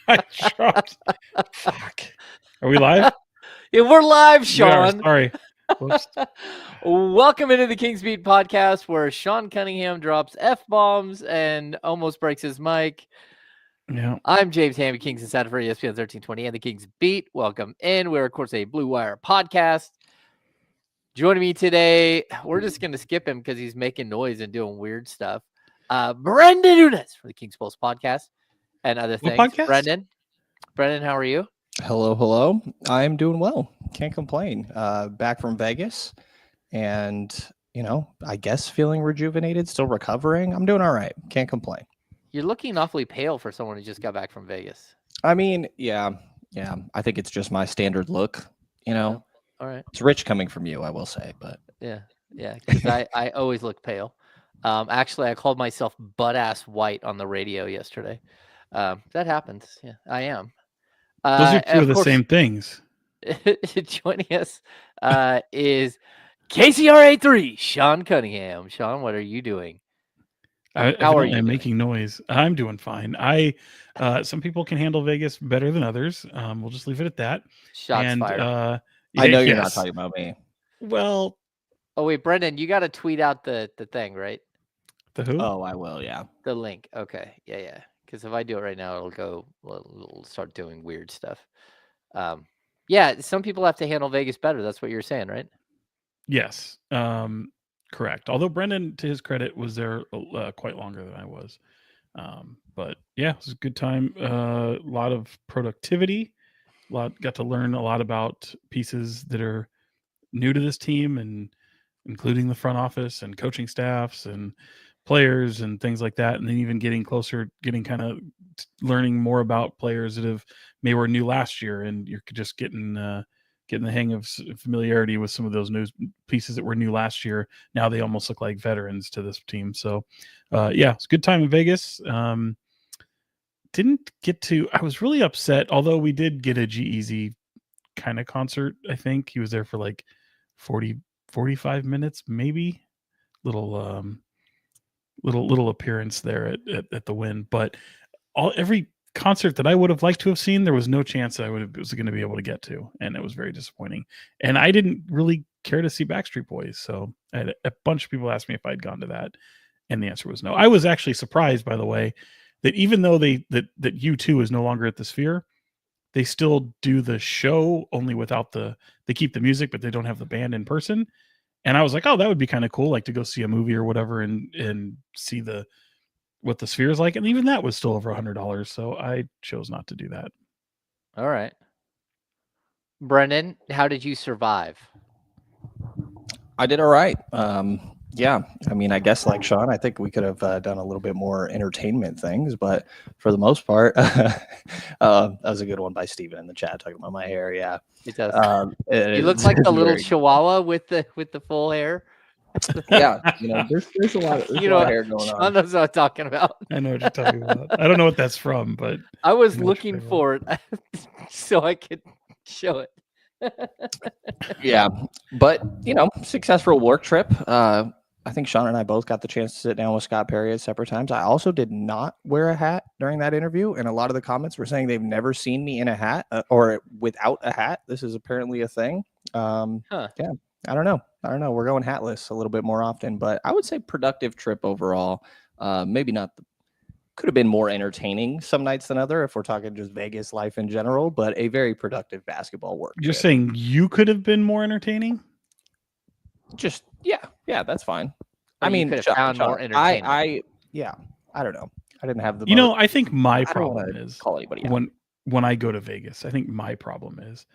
I dropped. Fuck. Are we live? Yeah, we're live, Sean. We are, sorry. Whoops. Welcome into the Kings Beat podcast, where Sean Cunningham drops F-bombs and almost breaks his mic. Yeah. I'm James Hamby, Kings Insider for ESPN 1320 and the Kings Beat. Welcome in. We're, of course, a Blue Wire podcast. Joining me today, we're just going to skip him because he's making noise and doing weird stuff. Brenden Nunes for the Kings Pulse podcast and other things. What podcast? Brenden, how are you? Hello. I'm doing well. Can't complain. Back from Vegas and, I guess feeling rejuvenated, still recovering. I'm doing all right. Can't complain. You're looking awfully pale for someone who just got back from Vegas. I mean, yeah. I think it's just my standard look, All right. It's rich coming from you, I will say, but Yeah, because I always look pale. Actually, I called myself butt-ass white on the radio yesterday. That happens. Yeah, I am. Those are two of the same things. Joining us is KCRA 3, Sean Cunningham. Sean, what are you doing? How are you? I'm making noise. I'm doing fine. Some people can handle Vegas better than others. We'll just leave it at that. Shots fired. I know you're not talking about me. Well, oh wait, Brenden, you got to tweet out the thing, right? The who? Oh, I will. Yeah. The link. Okay. Yeah. Because if I do it right now, it'll start doing weird stuff. Yeah, some people have to handle Vegas better. That's what you're saying, right? Yes. Correct. Although Brenden, to his credit, was there quite longer than I was. But yeah, it was a good time. A lot of productivity. Got to learn a lot about pieces that are new to this team, and including the front office and coaching staffs and players and things like that. And then even getting kind of learning more about players that maybe were new last year, and you're just getting the hang of familiarity with some of those new pieces that were new last year. Now they almost look like veterans to this team. So yeah, it's a good time in Vegas. I was really upset, although we did get a G-Eazy kind of concert. I think he was there for like 45 minutes, maybe. Little appearance there at the Wynn. But every concert that I would have liked to have seen, there was no chance I was going to be able to get to, and it was very disappointing. And I didn't really care to see Backstreet Boys, so I had a bunch of people ask me if I'd gone to that, and the answer was no. I was actually surprised, by the way, that even though that U2 is no longer at the Sphere, they still do the show, only without they keep the music, but they don't have the band in person. And I was like, oh, that would be kind of cool, like to go see a movie or whatever and see what the Sphere is like. And even that was still over $100. So I chose not to do that. All right. Brenden, how did you survive? I did all right. Yeah, I mean, I guess like Sean, I think we could have done a little bit more entertainment things, but for the most part, that was a good one by Steven in the chat talking about my hair. Yeah, it does. He looks like the little Chihuahua with the full hair. Yeah, there's a lot of hair going Sean on. knows what I'm talking about. I know what you're talking about. I don't know what that's from, but I was looking for it so I could show it. Yeah, but successful work trip. I think Sean and I both got the chance to sit down with Scott Perry at separate times. I also did not wear a hat during that interview, and a lot of the comments were saying they've never seen me in a hat or without a hat. This is apparently a thing. Yeah, I don't know. We're going hatless a little bit more often, but I would say productive trip overall. Maybe not. Could have been more entertaining some nights than other if we're talking just Vegas life in general, but a very productive basketball work. You're saying you could have been more entertaining? Just yeah, that's fine. I mean, could have found more entertaining. I don't know. I didn't have the. I think my problem is call anybody out. when I go to Vegas. I think my problem is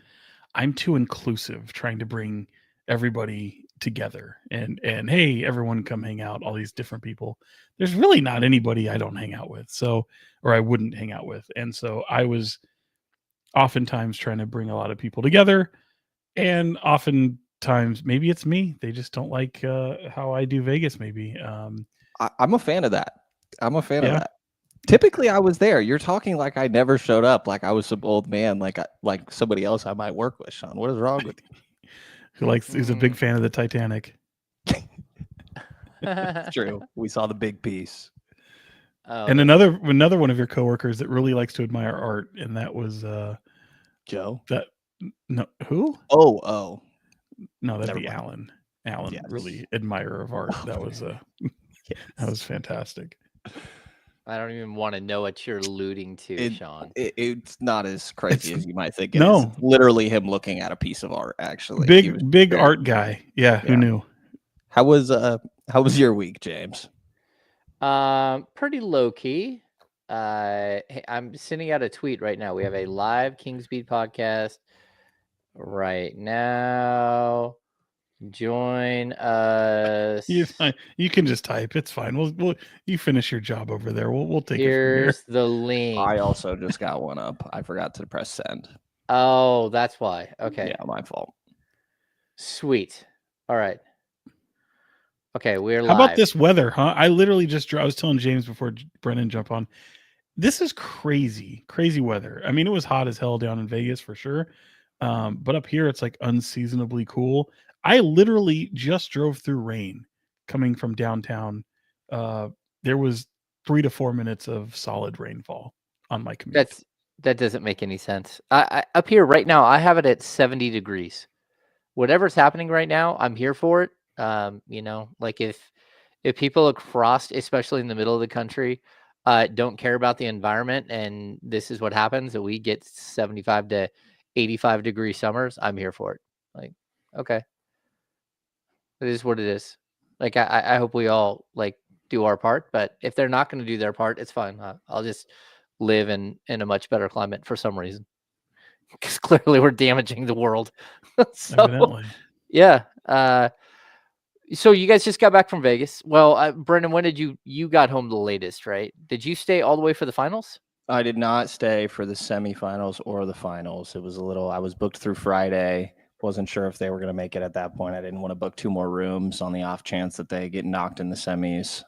I'm too inclusive, trying to bring everybody together and hey, everyone come hang out. All these different people. There's really not anybody I don't hang out with, or I wouldn't hang out with, and so I was oftentimes trying to bring a lot of people together, and oftentimes maybe it's me. They just don't like how I do Vegas. Maybe I'm a fan of that. I'm a fan of that. Typically, I was there. You're talking like I never showed up, like I was some old man, like somebody else I might work with. Sean, what is wrong with you? Who's a big fan of the Titanic? It's true. We saw the big piece. Oh, And that's another one of your coworkers that really likes to admire art, and that was Joe. that no who? Oh. No, that'd Never be mind. Alan. Alan, Yes. really admirer of art. That was that was fantastic. I don't even want to know what you're alluding to, Sean. It's not as crazy as you might think. No. It's literally him looking at a piece of art. Actually, Big art guy. Yeah, who knew? How was your week, James? Pretty low key. Hey, I'm sending out a tweet right now. We have a live Kings Beat podcast right now. Join us. You can just type. It's fine. We'll you finish your job over there. We'll take it from here. Here's the link. I also just got one up. I forgot to press send. Oh, that's why. Okay. Yeah, my fault. Sweet. All right. Okay, we're live. How about this weather, huh? I literally I was telling James before Brendan jumped on. This is crazy weather. I mean, it was hot as hell down in Vegas for sure. But up here, it's like unseasonably cool. I literally just drove through rain coming from downtown. There was 3 to 4 minutes of solid rainfall on my commute. That doesn't make any sense. I up here right now, I have it at 70 degrees. Whatever's happening right now, I'm here for it. Like if people across, especially in the middle of the country, don't care about the environment, and this is what happens, that we get 75 to 85 degree summers, I'm here for it. Like, okay, it is what it is. Like, I hope we all like do our part, but if they're not going to do their part, it's fine. I'll just live in a much better climate for some reason, because clearly we're damaging the world. So, Evidently. yeah. So you guys just got back from Vegas. Well, Brendan, when did you got home the latest, right? Did you stay all the way for the finals? I did not stay for the semifinals or the finals. It was I was booked through Friday. Wasn't sure if they were going to make it at that point. I didn't want to book 2 more rooms on the off chance that they get knocked in the semis.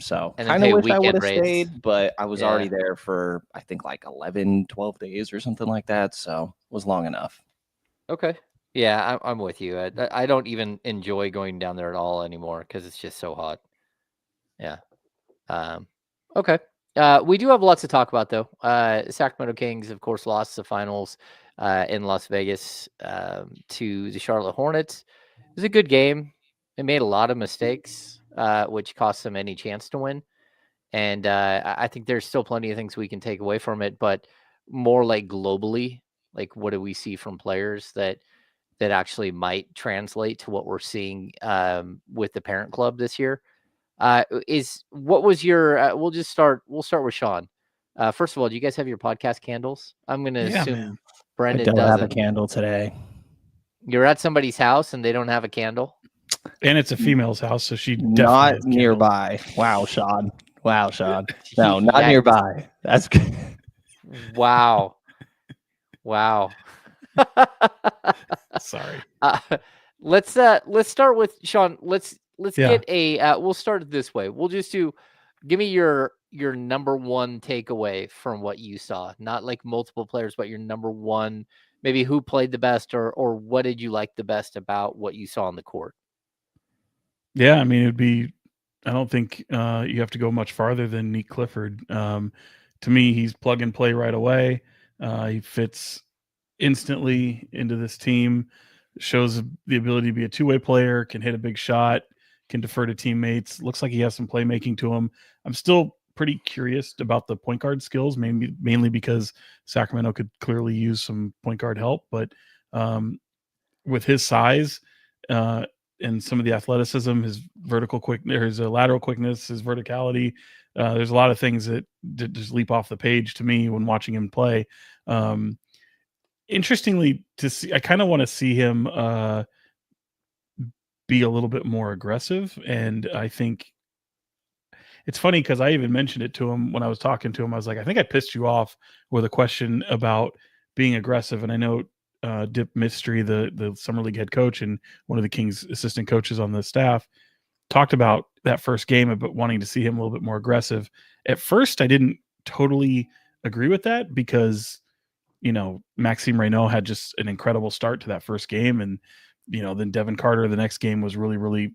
So kind of wish I would have stayed, but I was already there for, I think, like 11, 12 days or something like that. So it was long enough. Okay. Yeah, I'm with you. I don't even enjoy going down there at all anymore because it's just so hot. Yeah. Okay. We do have lots to talk about, though. Sacramento Kings, of course, lost the finals in Las Vegas to the Charlotte Hornets. It was a good game. It made a lot of mistakes, which cost them any chance to win. And I think there's still plenty of things we can take away from it, but more like globally, like what do we see from players that actually might translate to what we're seeing with the parent club this year? What was your? We'll start with Sean. First of all, do you guys have your podcast candles? I'm going to assume Brendan doesn't have a candle today. You're at somebody's house and they don't have a candle, and it's a female's house, so she definitely not has nearby. Wow, Sean. No, not nearby. That's good. Wow. Sorry. Let's start with Sean. Let's get a. We'll start it this way. We'll just give me your number one takeaway from what you saw. Not like multiple players, but your number one. Maybe who played the best, or what did you like the best about what you saw on the court? Yeah, I mean, it'd be. I don't think you have to go much farther than Nique Clifford. To me, he's plug and play right away. He fits instantly into this team, shows the ability to be a two-way player, can hit a big shot, can defer to teammates. Looks like he has some playmaking to him. I'm still pretty curious about the point guard skills, mainly because Sacramento could clearly use some point guard help. But with his size and some of the athleticism, his vertical his lateral quickness, his verticality, there's a lot of things that just leap off the page to me when watching him play. Interestingly to see, I kind of want to see him be a little bit more aggressive. And I think it's funny because I even mentioned it to him when I was talking to him. I was like, I think I pissed you off with a question about being aggressive. And I know Dip Mystery, the summer league head coach and one of the Kings assistant coaches on the staff, talked about that first game about wanting to see him a little bit more aggressive. At first, I didn't totally agree with that because, Maxim Reo had just an incredible start to that first game. And, then Devin Carter, the next game was really, really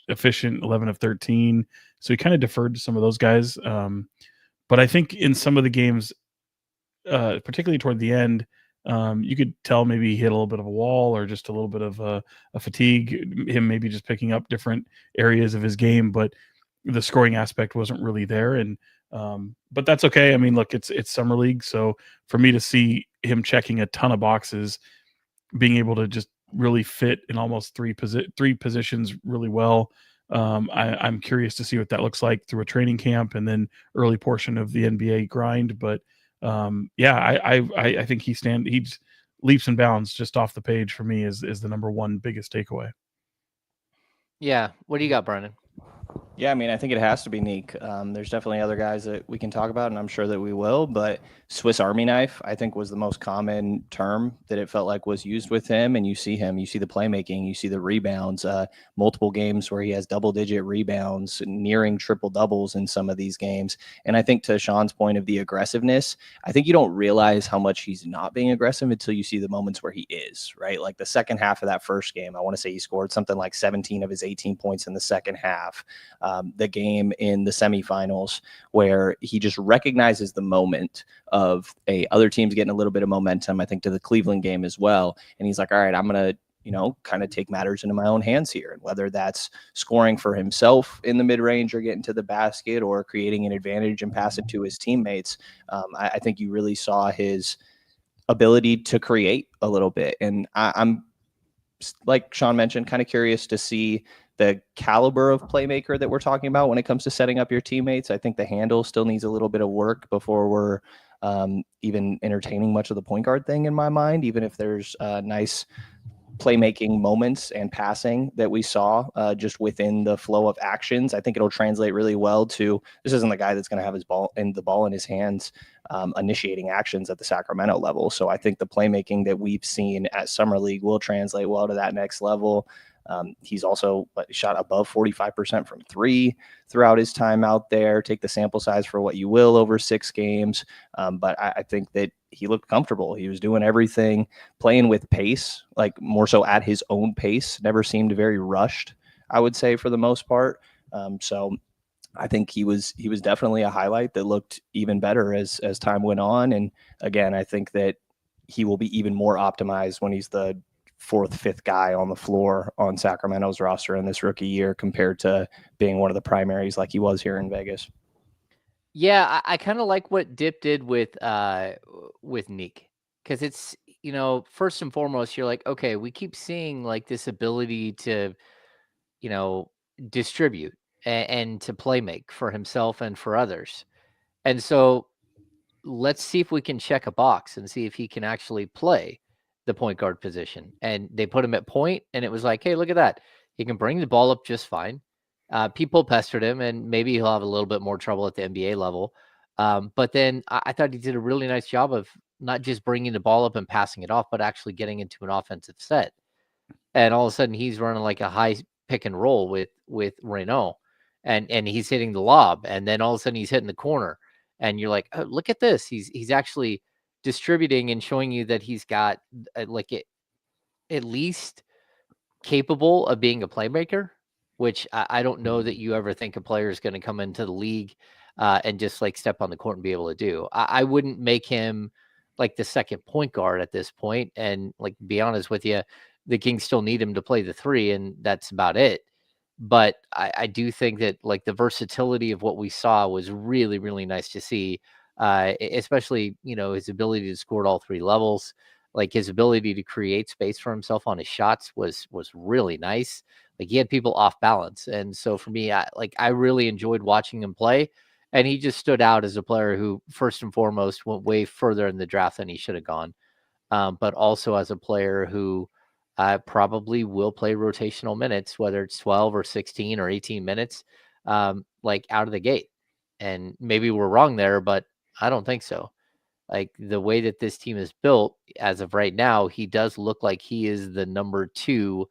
efficient, 11 of 13. So he kind of deferred to some of those guys. But I think in some of the games, particularly toward the end, you could tell maybe he hit a little bit of a wall or just a little bit of a fatigue, him maybe just picking up different areas of his game, but the scoring aspect wasn't really there. And but that's okay. I mean, look, it's summer league, so for me to see him checking a ton of boxes, being able to just really fit in almost three positions really well. I'm curious to see what that looks like through a training camp and then early portion of the NBA grind. But yeah, I think he's leaps and bounds just off the page for me is the number one biggest takeaway. Yeah. What do you got, Brenden? Yeah, I mean, I think it has to be Nique. There's definitely other guys that we can talk about, and I'm sure that we will, but Swiss Army knife, I think, was the most common term that it felt like was used with him. And you see the playmaking, you see the rebounds, multiple games where he has double-digit rebounds, nearing triple-doubles in some of these games. And I think to Sean's point of the aggressiveness, I think you don't realize how much he's not being aggressive until you see the moments where he is, right? Like the second half of that first game, I want to say he scored something like 17 of his 18 points in the second half. The game in the semifinals where he just recognizes the moment of other teams getting a little bit of momentum, I think to the Cleveland game as well. And he's like, all right, I'm going to, kind of take matters into my own hands here. And whether that's scoring for himself in the mid-range or getting to the basket or creating an advantage and pass it to his teammates, I think you really saw his ability to create a little bit. And I'm, like Sean mentioned, kind of curious to see the caliber of playmaker that we're talking about when it comes to setting up your teammates. I think the handle still needs a little bit of work before we're even entertaining much of the point guard thing in my mind, even if there's nice playmaking moments and passing that we saw just within the flow of actions. I think it'll translate really well to, this isn't the guy that's going to have the ball in his hands initiating actions at the Sacramento level. So I think the playmaking that we've seen at Summer League will translate well to that next level. He's also shot above 45% from three throughout his time out there. Take the sample size for what you will over 6 games. But I think that he looked comfortable. He was doing everything, playing with pace, like more so at his own pace, never seemed very rushed, I would say, for the most part. So I think he was definitely a highlight that looked even better as time went on. And again, I think that he will be even more optimized when he's the 4th, 5th guy on the floor on Sacramento's roster in this rookie year compared to being one of the primaries like he was here in Vegas. Yeah, I kind of like what Dip did with Nique, because it's, first and foremost, you're like, okay, we keep seeing like this ability to, distribute and to play make for himself and for others. And so let's see if we can check a box and see if he can actually play the point guard position. And they put him at point, and it was like, hey, look at that. He can bring the ball up just fine. People pestered him, and maybe he'll have a little bit more trouble at the NBA level. But then I thought he did a really nice job of not just bringing the ball up and passing it off, but actually getting into an offensive set. And all of a sudden, he's running like a high pick and roll with Raynaud, and he's hitting the lob, and then all of a sudden he's hitting the corner, and you're like, oh, look at this. He's actually distributing and showing you that he's got at least capable of being a playmaker, which I don't know that you ever think a player is going to come into the league and just like step on the court and be able to do. I wouldn't make him like the second point guard at this point. And like, be honest with you, the Kings still need him to play the 3, and that's about it. But I do think that like the versatility of what we saw was really, really nice to see, especially, his ability to score at all 3 levels. Like his ability to create space for himself on his shots was really nice. Like he had people off balance. And so for me, I really enjoyed watching him play. And he just stood out as a player who first and foremost went way further in the draft than he should have gone. But also as a player who probably will play rotational minutes, whether it's 12 or 16 or 18 minutes, like out of the gate. And maybe we're wrong there, but I don't think so. Like the way that this team is built as of right now, he does look like he is the number 2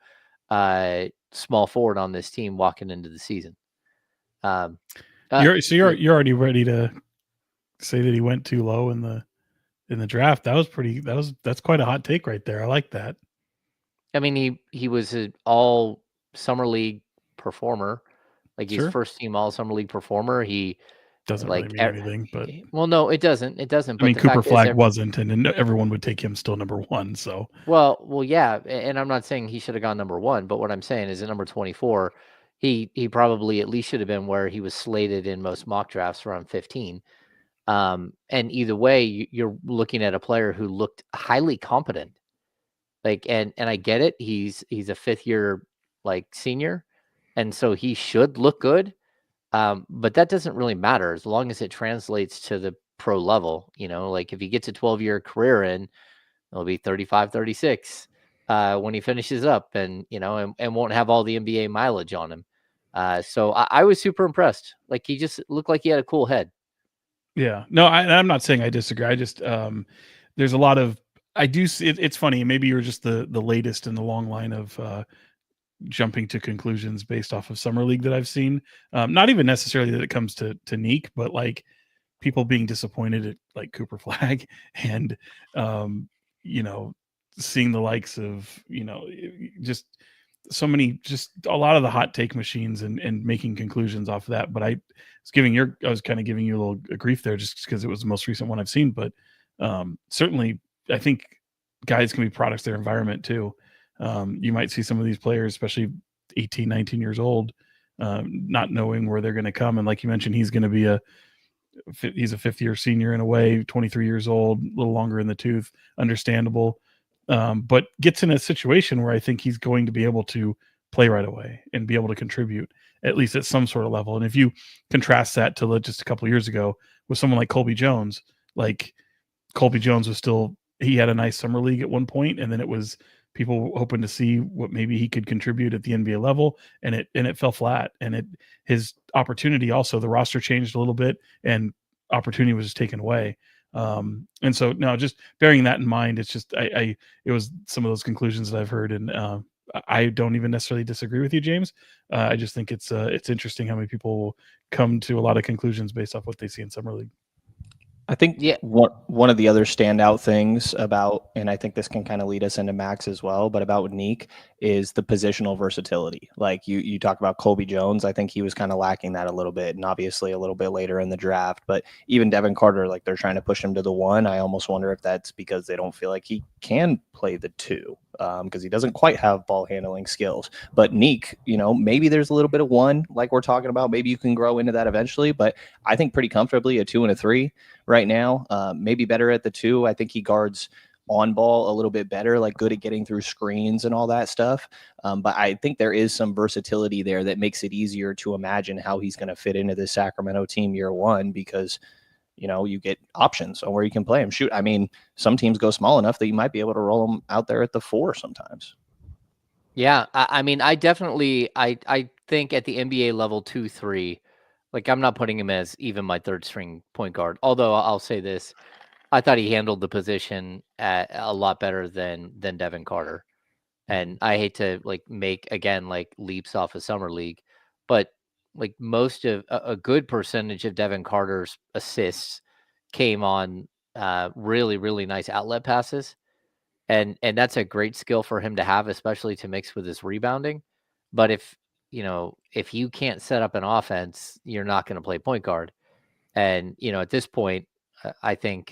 small forward on this team walking into the season. You're already ready to say that he went too low in the draft. That's quite a hot take right there. I like that. I mean, he was an all summer league performer. Like he's Sure. first team all summer league performer. He Doesn't like really mean anything, but well, no, it doesn't. It doesn't. I mean, But the Cooper fact is, Flagg wasn't, and everyone would take him still number 1. So well, yeah. And I'm not saying he should have gone number 1, but what I'm saying is at number 24, he probably at least should have been where he was slated in most mock drafts around 15. And either way, you're looking at a player who looked highly competent. Like, and I get it. He's a 5th year like senior, and so he should look good. But that doesn't really matter as long as it translates to the pro level. Like if he gets a 12-year career in, it'll be 35, 36 when he finishes up, and and won't have all the NBA mileage on him. So I was super impressed. Like he just looked like he had a cool head. yeah, no, I'm not saying I disagree. I just there's a lot of I do see it's funny. Maybe you're just the latest in the long line of jumping to conclusions based off of summer league that I've seen. Not even necessarily that it comes to Nique, but like people being disappointed at like Cooper Flagg and seeing the likes of just so many, just a lot of the hot take machines and making conclusions off of that. But I was kind of giving you a little grief there just because it was the most recent one I've seen. But certainly I think guys can be products of their environment too. You might see some of these players, especially 18, 19 years old, not knowing where they're going to come. And like you mentioned, he's going to be he's a 5th year senior in a way, 23 years old, a little longer in the tooth, understandable. But gets in a situation where I think he's going to be able to play right away and be able to contribute at least at some sort of level. And if you contrast that to just a couple of years ago with someone like Colby Jones, like Colby Jones he had a nice summer league at one point, and then it was people hoping to see what maybe he could contribute at the NBA level, and it fell flat. And his opportunity also, the roster changed a little bit, and opportunity was taken away. And so now, just bearing that in mind, it's just it was some of those conclusions that I've heard, and I don't even necessarily disagree with you, James. I just think it's interesting how many people come to a lot of conclusions based off what they see in summer league. I think one of the other standout things about, and I think this can kind of lead us into Max as well, but about Nique is the positional versatility. Like you talk about Colby Jones, I think he was kind of lacking that a little bit, and obviously a little bit later in the draft. But even Devin Carter, like they're trying to push him to the 1. I almost wonder if that's because they don't feel like he can play the 2. Because he doesn't quite have ball handling skills. But Nique, maybe there's a little bit of 1, like we're talking about. Maybe you can grow into that eventually. But I think pretty comfortably a 2 and a 3 right now. Maybe better at the 2. I think he guards on ball a little bit better, like good at getting through screens and all that stuff. But I think there is some versatility there that makes it easier to imagine how he's going to fit into the Sacramento team year 1, because you get options on where you can play him. Shoot, I mean, some teams go small enough that you might be able to roll him out there at the 4 sometimes. Yeah, I mean, I definitely, I think at the NBA level 2-3, like I'm not putting him as even my 3rd string point guard. Although I'll say this, I thought he handled the position a lot better than Devin Carter. And I hate to make again leaps off of summer league, but like most of a good percentage of Devin Carter's assists came on really, really nice outlet passes. And that's a great skill for him to have, especially to mix with his rebounding. But if you can't set up an offense, you're not going to play point guard. And, at this point, I think,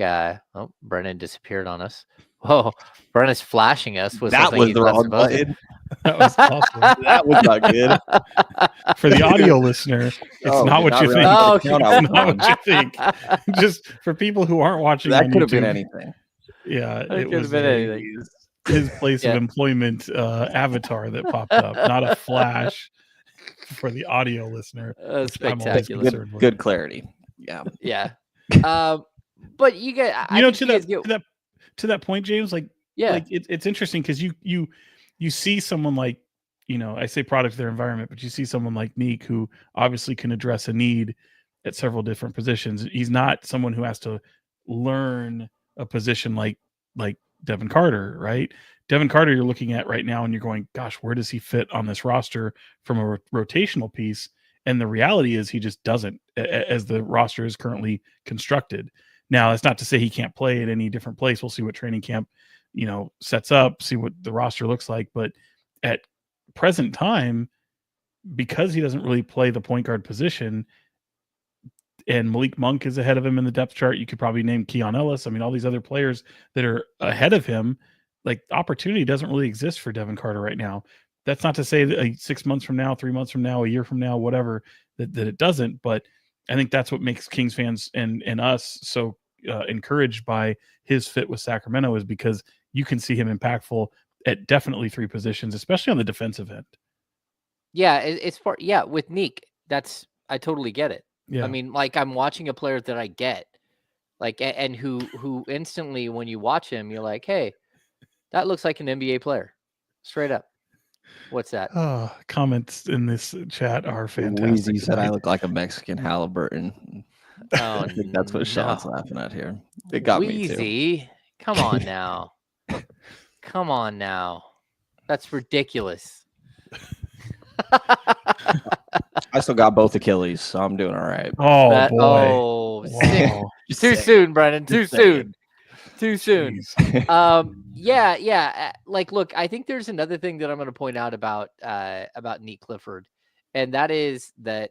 Brennan disappeared on us. Oh, Brennan's flashing us with that something was he's the not wrong supposed to. button. That was awesome. That was not good. For the audio listener, it's not what you think. Oh, It's not what you think. Just for people who aren't watching, That on could have YouTube, been anything. Yeah, It it could have was been anything. his place Yeah. of employment avatar that popped up, not a flash for the audio listener. Which I'm always Spectacular. concerned with. Good clarity. Yeah. Yeah. But you get, to that point, James, it's interesting because you see someone like, I say product of their environment, but you see someone like Nique who obviously can address a need at several different positions. He's not someone who has to learn a position like Devin Carter, right? Devin Carter, you're looking at right now and you're going, gosh, where does he fit on this roster from a rotational piece? And the reality is he just doesn't, as the roster is currently constructed. Now, that's not to say he can't play at any different place. We'll see what training camp, sets up, see what the roster looks like. But at present time, because he doesn't really play the point guard position, and Malik Monk is ahead of him in the depth chart. You could probably name Keon Ellis. I mean, all these other players that are ahead of him, like opportunity doesn't really exist for Devin Carter right now. That's not to say that 6 months from now, 3 months from now, a year from now, whatever, that it doesn't. But I think that's what makes Kings fans and us so encouraged by his fit with Sacramento, is because you can see him impactful at definitely 3 positions, especially on the defensive end. Yeah, it's for with Nique. I totally get it. Yeah. I mean, like, I'm watching a player that I get, like, and who instantly, when you watch him, you're like, hey, that looks like an NBA player, straight up. What's that? Comments in this chat are fantastic. Weezy said I look like a Mexican Halliburton. Oh, I think that's what Sean's laughing at here. It got me too. Weezy, come on now. Come on now. That's ridiculous. I still got both Achilles, so I'm doing all right. Oh, boy. Oh, too soon, Brenden. Too soon. Too soon. Yeah. Like, look, I think there's another thing that I'm going to point out about Nique Clifford, and that is that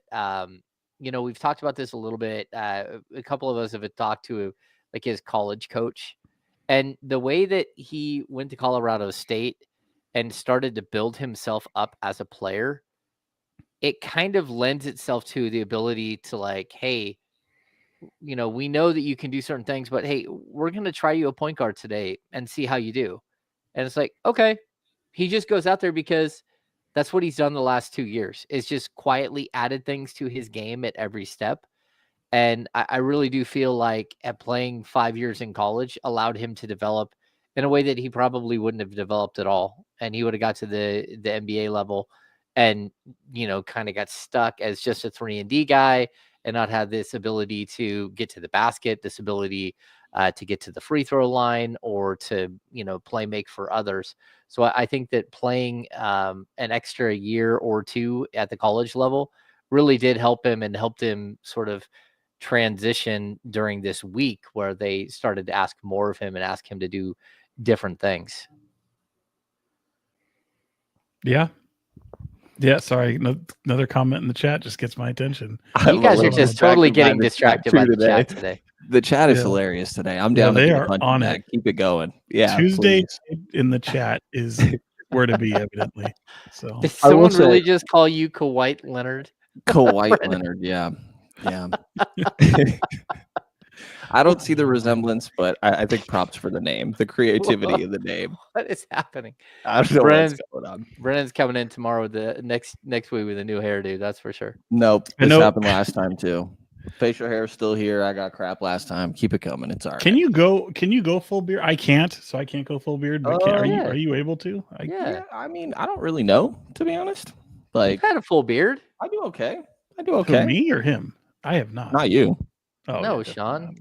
we've talked about this a little bit. A couple of us have talked to like his college coach, and the way that he went to Colorado State and started to build himself up as a player, it kind of lends itself to the ability to, like, hey, we know that you can do certain things, but hey, we're going to try you a point guard today and see how you do. And it's like, okay, he just goes out there because that's what he's done the last 2 years, is just quietly added things to his game at every step. And I really do feel like at playing 5 years in college allowed him to develop in a way that he probably wouldn't have developed at all. And he would have got to the NBA level and, kind of got stuck as just a 3-and-D guy and not have this ability to get to the basket, this ability to get to the free throw line, or to, play make for others. So I think that playing an extra year or two at the college level really did help him, and helped him sort of transition during this week where they started to ask more of him and ask him to do different things. Yeah. Sorry. Another comment in the chat just gets my attention. You guys are just totally getting distracted by the chat today. The chat is hilarious today. I'm down. They are on it. Keep it going. Yeah. Tuesday in the chat is where to be, evidently. So did someone really just call you Kawhi Leonard? Kawhi Leonard. Yeah. I don't see the resemblance, but I think props for the name, the creativity of the name. What is happening? I don't know what's going on. Brennan's coming in tomorrow with the next week with a new hairdo. That's for sure. Nope. This happened last time too. Facial hair is still here. I got crap last time. Keep it coming. It's all right. Can you go full beard? I can't, so I can't go full beard. But are you able to? Yeah. I mean, I don't really know, to be honest. Like, you've had a full beard. I do okay. Who, me or him? I have not. Not you. Oh, no, Sean.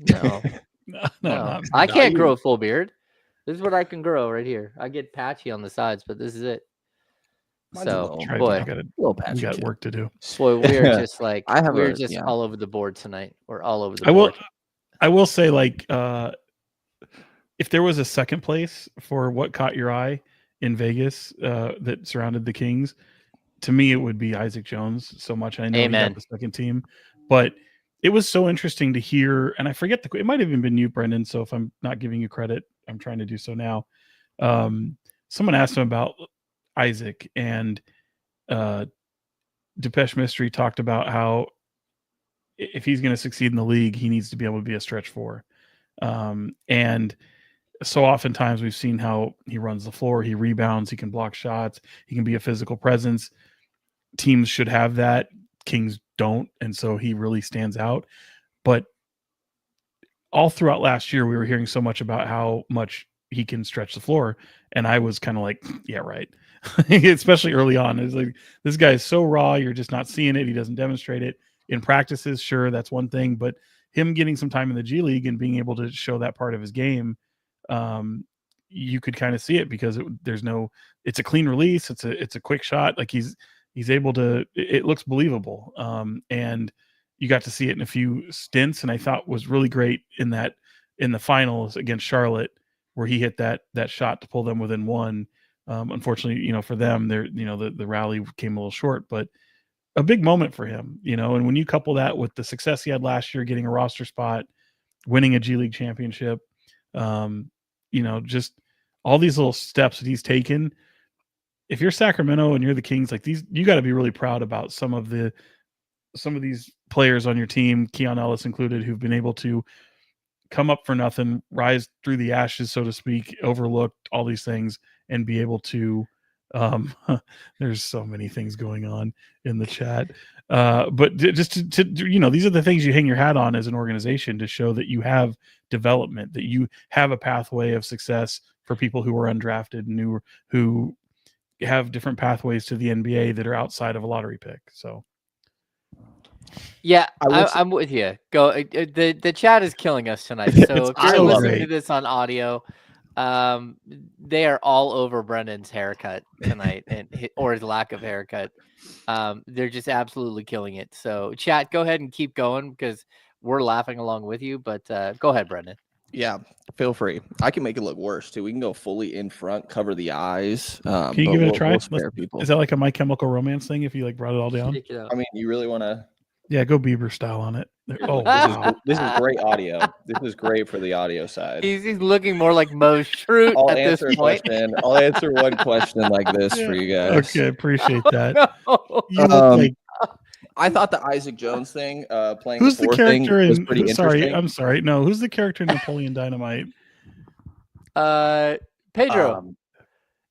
No. I can't grow a full beard. This is what I can grow right here. I get patchy on the sides, but this is it. So, boy, we got work to do. Boy, we are just like all over the board tonight. We're all over the board. I will say, like, if there was a second place for what caught your eye in Vegas that surrounded the Kings, to me it would be Isaac Jones. So much. I know he got the second team, but it was so interesting to hear, and I forget it might have even been you, Brenden. So if I'm not giving you credit, I'm trying to do so now. Someone asked him about Isaac, and Depeche Mystery talked about how if he's going to succeed in the league, he needs to be able to be a stretch four. And so oftentimes we've seen how he runs the floor, he rebounds, he can block shots, he can be a physical presence. Teams should have that. Kings don't, and so he really stands out. But all throughout last year, we were hearing so much about how much he can stretch the floor, and I was kind of like, yeah, right. Especially early on, it's like, this guy is so raw, you're just not seeing it. He doesn't demonstrate it in practices. Sure, that's one thing, but him getting some time in the G League and being able to show that part of his game, you could kind of see it, because it's a clean release, it's a quick shot. Like he's able to, it looks believable. And you got to see it in a few stints, and I thought was really great in the finals against Charlotte, where he hit that shot to pull them within one. Unfortunately, for them, the rally came a little short, but a big moment for him, and when you couple that with the success he had last year, getting a roster spot, winning a G League championship, just all these little steps that he's taken. If you're Sacramento and you're the Kings, like these, you got to be really proud about some of these players on your team, Keon Ellis included, who've been able to come up for nothing, rise through the ashes, so to speak, overlooked all these things, and be able to. There's so many things going on in the chat, but just to these are the things you hang your hat on as an organization to show that you have development, that you have a pathway of success for people who are undrafted and who have different pathways to the NBA that are outside of a lottery pick. So. Yeah, I'm with you. Go. The chat is killing us tonight. So if you're listening to this on audio, they are all over Brendan's haircut tonight or his lack of haircut. They're just absolutely killing it. So chat, go ahead and keep going because we're laughing along with you. But go ahead, Brendan. Yeah, feel free. I can make it look worse too. We can go fully in front, cover the eyes. Can you give it a try? People. Is that like a My Chemical Romance thing? If you like brought it all down? I mean, you really want to? Yeah, go Bieber style on it. Oh, this is great audio. This is great for the audio side. He's looking more like Mo Schrute at this point. I'll answer one question like this for you guys. Okay, appreciate that. No. You look like. I thought the Isaac Jones thing, playing who's the character thing was pretty interesting. I'm sorry. No, who's the character in Napoleon Dynamite? Pedro.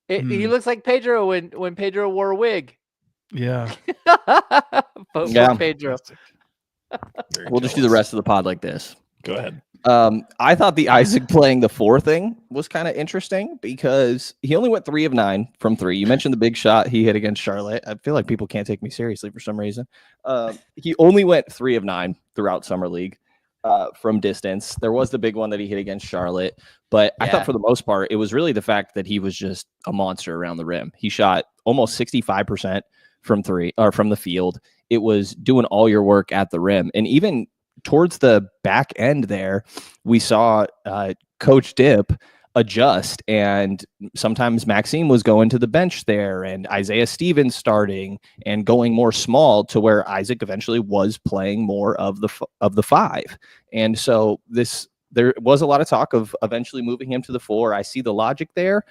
He looks like Pedro when Pedro wore a wig. Yeah. Vote for Pedro. We'll just do the rest of the pod like this. Go ahead. I thought the Isaac playing the 4 thing was kind of interesting because he only went 3 of 9 from 3. You mentioned the big shot he hit against Charlotte. I feel like people can't take me seriously for some reason. He only went 3 of 9 throughout Summer League from distance. There was the big one that he hit against Charlotte, but I thought for the most part, it was really the fact that he was just a monster around the rim. He shot almost 65% from 3 or from the field. It was doing all your work at the rim. And even towards the back end there, we saw Coach Dip adjust, and sometimes Maxime was going to the bench there and Isaiah Stevens starting and going more small to where Isaac eventually was playing more of the 5. And so there was a lot of talk of eventually moving him to the 4. I see the logic there.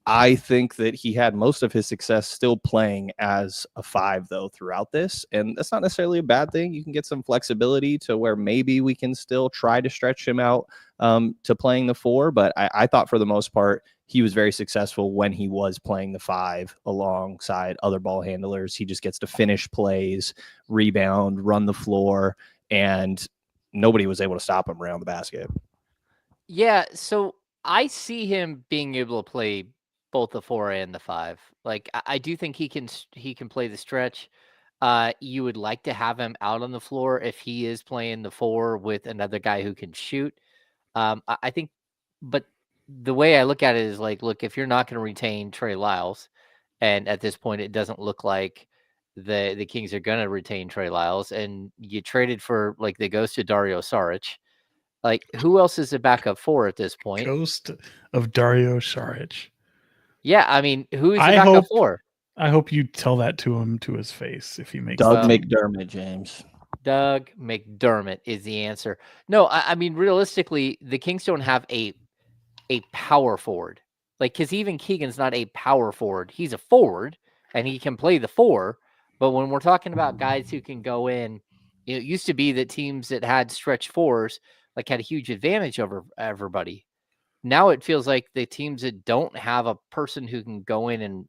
I think that he had most of his success still playing as a 5, though, throughout this. And that's not necessarily a bad thing. You can get some flexibility to where maybe we can still try to stretch him out to playing the 4. But I thought for the most part, he was very successful when he was playing the 5 alongside other ball handlers. He just gets to finish plays, rebound, run the floor, and nobody was able to stop him around the basket. Yeah, so I see him being able to play both the 4 and the 5. Like I do think he can play the stretch. You would like to have him out on the floor if he is playing the 4 with another guy who can shoot. I think, but the way I look at it is like, look, if you're not going to retain Trey Lyles, and at this point it doesn't look like the Kings are going to retain Trey Lyles, and you traded for like the ghost of Dario Saric. Like, who else is a backup 4 at this point? Ghost of Dario Saric. Yeah, I mean, who is the backup 4? I hope you tell that to him to his face if he makes Doug McDermott, James. Doug McDermott is the answer. No, I mean, realistically, the Kings don't have a power forward. Like, because even Keegan's not a power forward. He's a forward, and he can play the 4. But when we're talking about guys who can go in, it used to be that teams that had stretch 4s like had a huge advantage over everybody. Now it feels like the teams that don't have a person who can go in and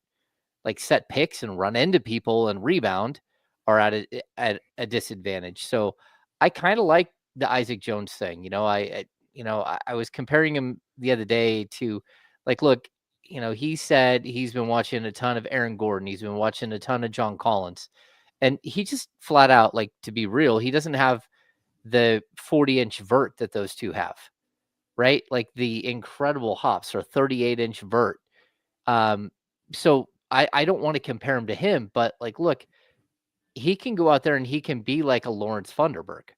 like set picks and run into people and rebound are at a disadvantage. So I kind of like the Isaac Jones thing. I was comparing him the other day to like, look, he said he's been watching a ton of Aaron Gordon. He's been watching a ton of John Collins, and he just flat out, like, to be real, he doesn't have the 40-inch vert that those two have. Right? Like the incredible hops or 38-inch vert. So I don't want to compare him to him, but like, look, he can go out there and he can be like a Lawrence Funderburg,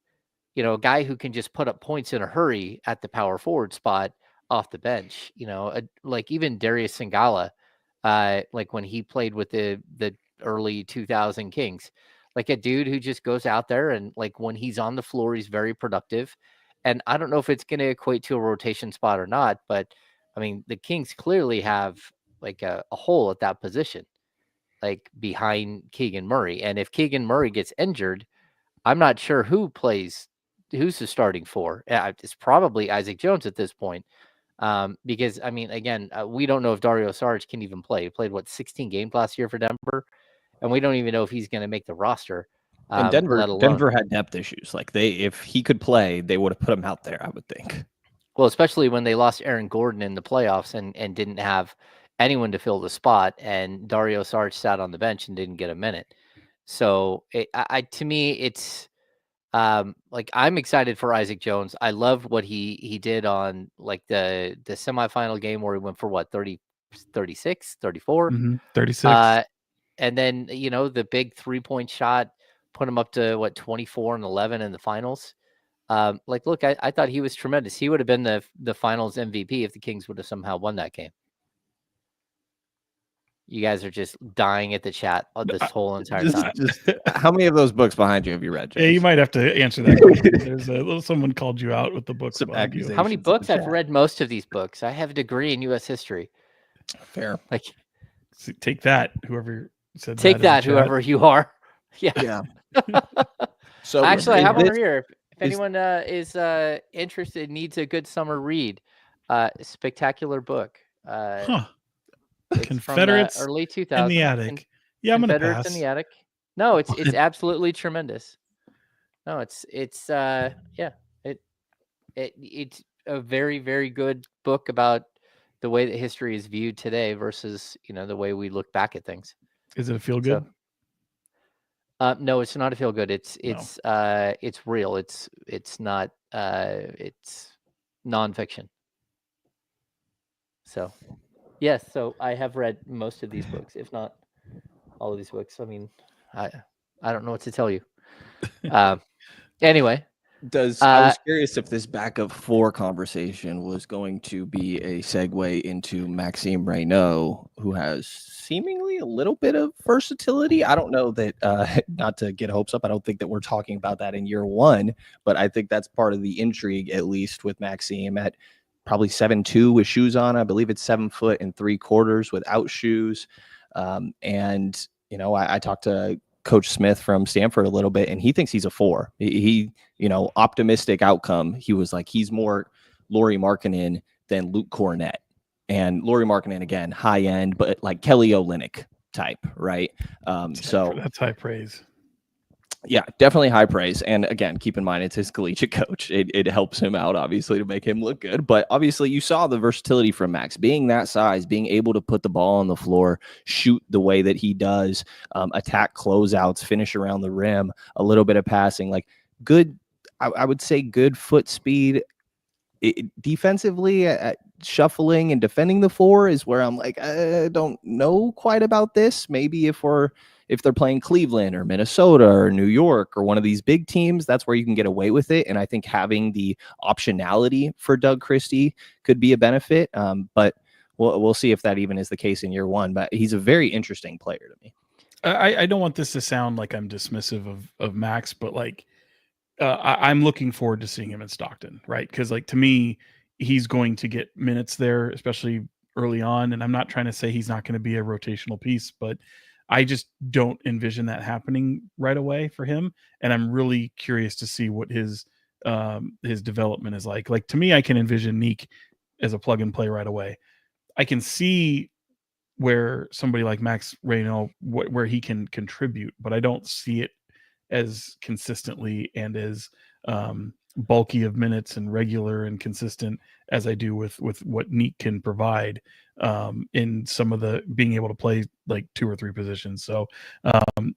a guy who can just put up points in a hurry at the power forward spot off the bench, like even Darius Singala, like when he played with the early 2000 Kings, like a dude who just goes out there and like when he's on the floor, he's very productive. And I don't know if it's going to equate to a rotation spot or not, but I mean, the Kings clearly have like a hole at that position, like behind Keegan Murray. And if Keegan Murray gets injured, I'm not sure who's the starting four. It's probably Isaac Jones at this point. Because I mean, again, we don't know if Dario Saric can even play. He played 16 games last year for Denver, and we don't even know if he's going to make the roster. And let alone Denver had depth issues. Like if he could play, they would have put him out there, I would think. Well, especially when they lost Aaron Gordon in the playoffs and didn't have anyone to fill the spot, and Dario Saric sat on the bench and didn't get a minute. So to me, it's like I'm excited for Isaac Jones. I love what he did on like the semifinal game where he went for 36, 34, 36. And then the big 3-point shot put him up to 24 and 11 in the finals. Like, look, I thought he was tremendous. He would have been the finals MVP if the Kings would have somehow won that game. You guys are just dying at the chat this whole entire time. How many of those books behind you have you read, James? Yeah, you might have to answer that question. There's someone called you out with the books. How many books? I've read most of these books. I have a degree in U.S. history. Fair. Like, take that, whoever said take that whoever you are. Yeah. So actually, I have one here. If anyone is interested, needs a good summer read, spectacular book. Confederates early 2000s in the attic. Yeah, I'm gonna pass. Confederates in the attic. No, it's absolutely tremendous. No, it's it's a very, very good book about the way that history is viewed today versus the way we look back at things. Is it a feel good? No, it's not a feel good. It's real. It's not it's nonfiction. So yes, so I have read most of these books, if not all of these books. I mean, I don't know what to tell you. Anyway, I was curious if this back of four conversation was going to be a segue into Maxime Reo, who has seemingly a little bit of versatility. I don't know that, not to get hopes up, I don't think that we're talking about that in year one, but I think that's part of the intrigue, at least with Maxime at probably 7'2" with shoes on. I believe it's 7 3/4 without shoes. And, I talked to Coach Smith from Stanford a little bit, and he thinks he's a 4. He optimistic outcome. He was like, he's more Lauri Markkanen than Luke Cornett. And Lauri Markkanen, again, high end, but like Kelly Olynyk type, right? So that's high praise. Yeah, definitely high praise. And again, keep in mind, it's his collegiate coach. It helps him out, obviously, to make him look good. But obviously, you saw the versatility from Max, being that size, being able to put the ball on the floor, shoot the way that he does, attack closeouts, finish around the rim, a little bit of passing, like good, I would say good foot speed. Defensively, shuffling and defending the 4 is where I'm like, I don't know quite about this. Maybe if they're playing Cleveland or Minnesota or New York or one of these big teams, that's where you can get away with it. And I think having the optionality for Doug Christie could be a benefit. But we'll see if that even is the case in year one. But he's a very interesting player to me. I don't want this to sound like I'm dismissive of Max, but like I'm looking forward to seeing him in Stockton, right? Because like to me, he's going to get minutes there, especially early on. And I'm not trying to say he's not going to be a rotational piece, but I just don't envision that happening right away for him. And I'm really curious to see what his development is like. Like to me, I can envision Nique as a plug and play right away. I can see where somebody like Max Raynaud, where he can contribute, but I don't see it as consistently and as bulky of minutes and regular and consistent as I do with what Nique can provide in some of the being able to play like 2 or 3 positions. So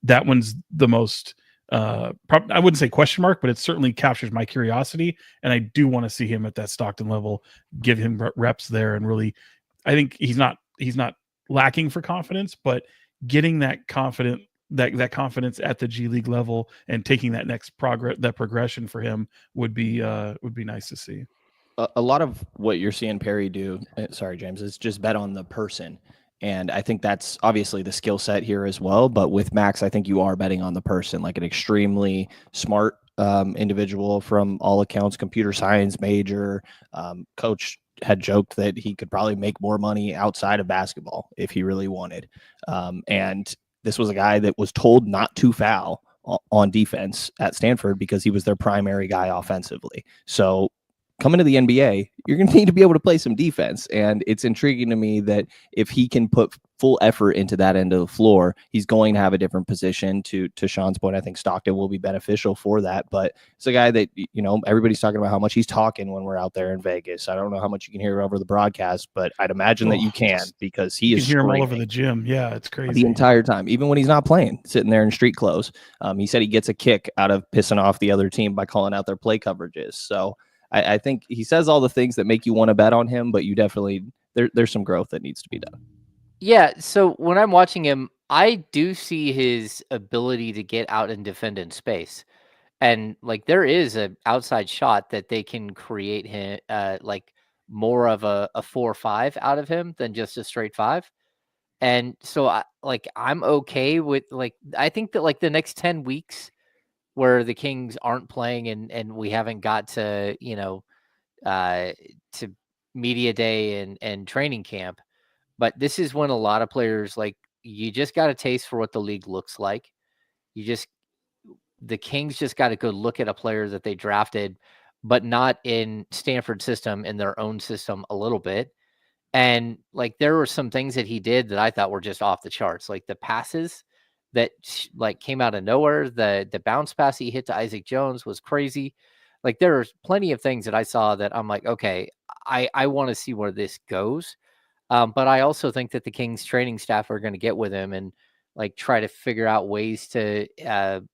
that one's the most I wouldn't say question mark, but it certainly captures my curiosity. And I do want to see him at that Stockton level, give him reps there. And really, I think he's not lacking for confidence, but getting that confidence at the G League level and taking that next progression for him would be nice to see. A lot of what you're seeing Perry do, sorry, James, is just bet on the person. And I think that's obviously the skill set here as well. But with Max, I think you are betting on the person, like an extremely smart individual from all accounts, computer science major. Coach had joked that he could probably make more money outside of basketball if he really wanted. And this was a guy that was told not to foul on defense at Stanford because he was their primary guy offensively. So coming to the NBA, you're going to need to be able to play some defense. And it's intriguing to me that if he can put full effort into that end of the floor, he's going to have a different position. To Sean's point, I think Stockton will be beneficial for that. But it's a guy that, everybody's talking about how much he's talking when we're out there in Vegas. I don't know how much you can hear over the broadcast, but I'd imagine that you can, because he is hear him all over the gym. Yeah, it's crazy. The entire time, even when he's not playing, sitting there in street clothes. He said he gets a kick out of pissing off the other team by calling out their play coverages. So I think he says all the things that make you want to bet on him, but you definitely, there's some growth that needs to be done. Yeah, so when I'm watching him, I do see his ability to get out and defend in space. And like there is an outside shot that they can create him like more of a 4-5 out of him than just a straight 5. And so I'm okay with I think that like the next 10 weeks where the Kings aren't playing and we haven't got to, to media day and training camp. But this is when a lot of players, you just got a taste for what the league looks like. The Kings just got to go look at a player that they drafted, but not in Stanford system, in their own system a little bit. And there were some things that he did that I thought were just off the charts, like the passes that came out of nowhere. The bounce pass he hit to Isaac Jones was crazy. There's plenty of things that I saw that I'm like, okay, I want to see where this goes. But I also think that the Kings training staff are going to get with him and try to figure out ways to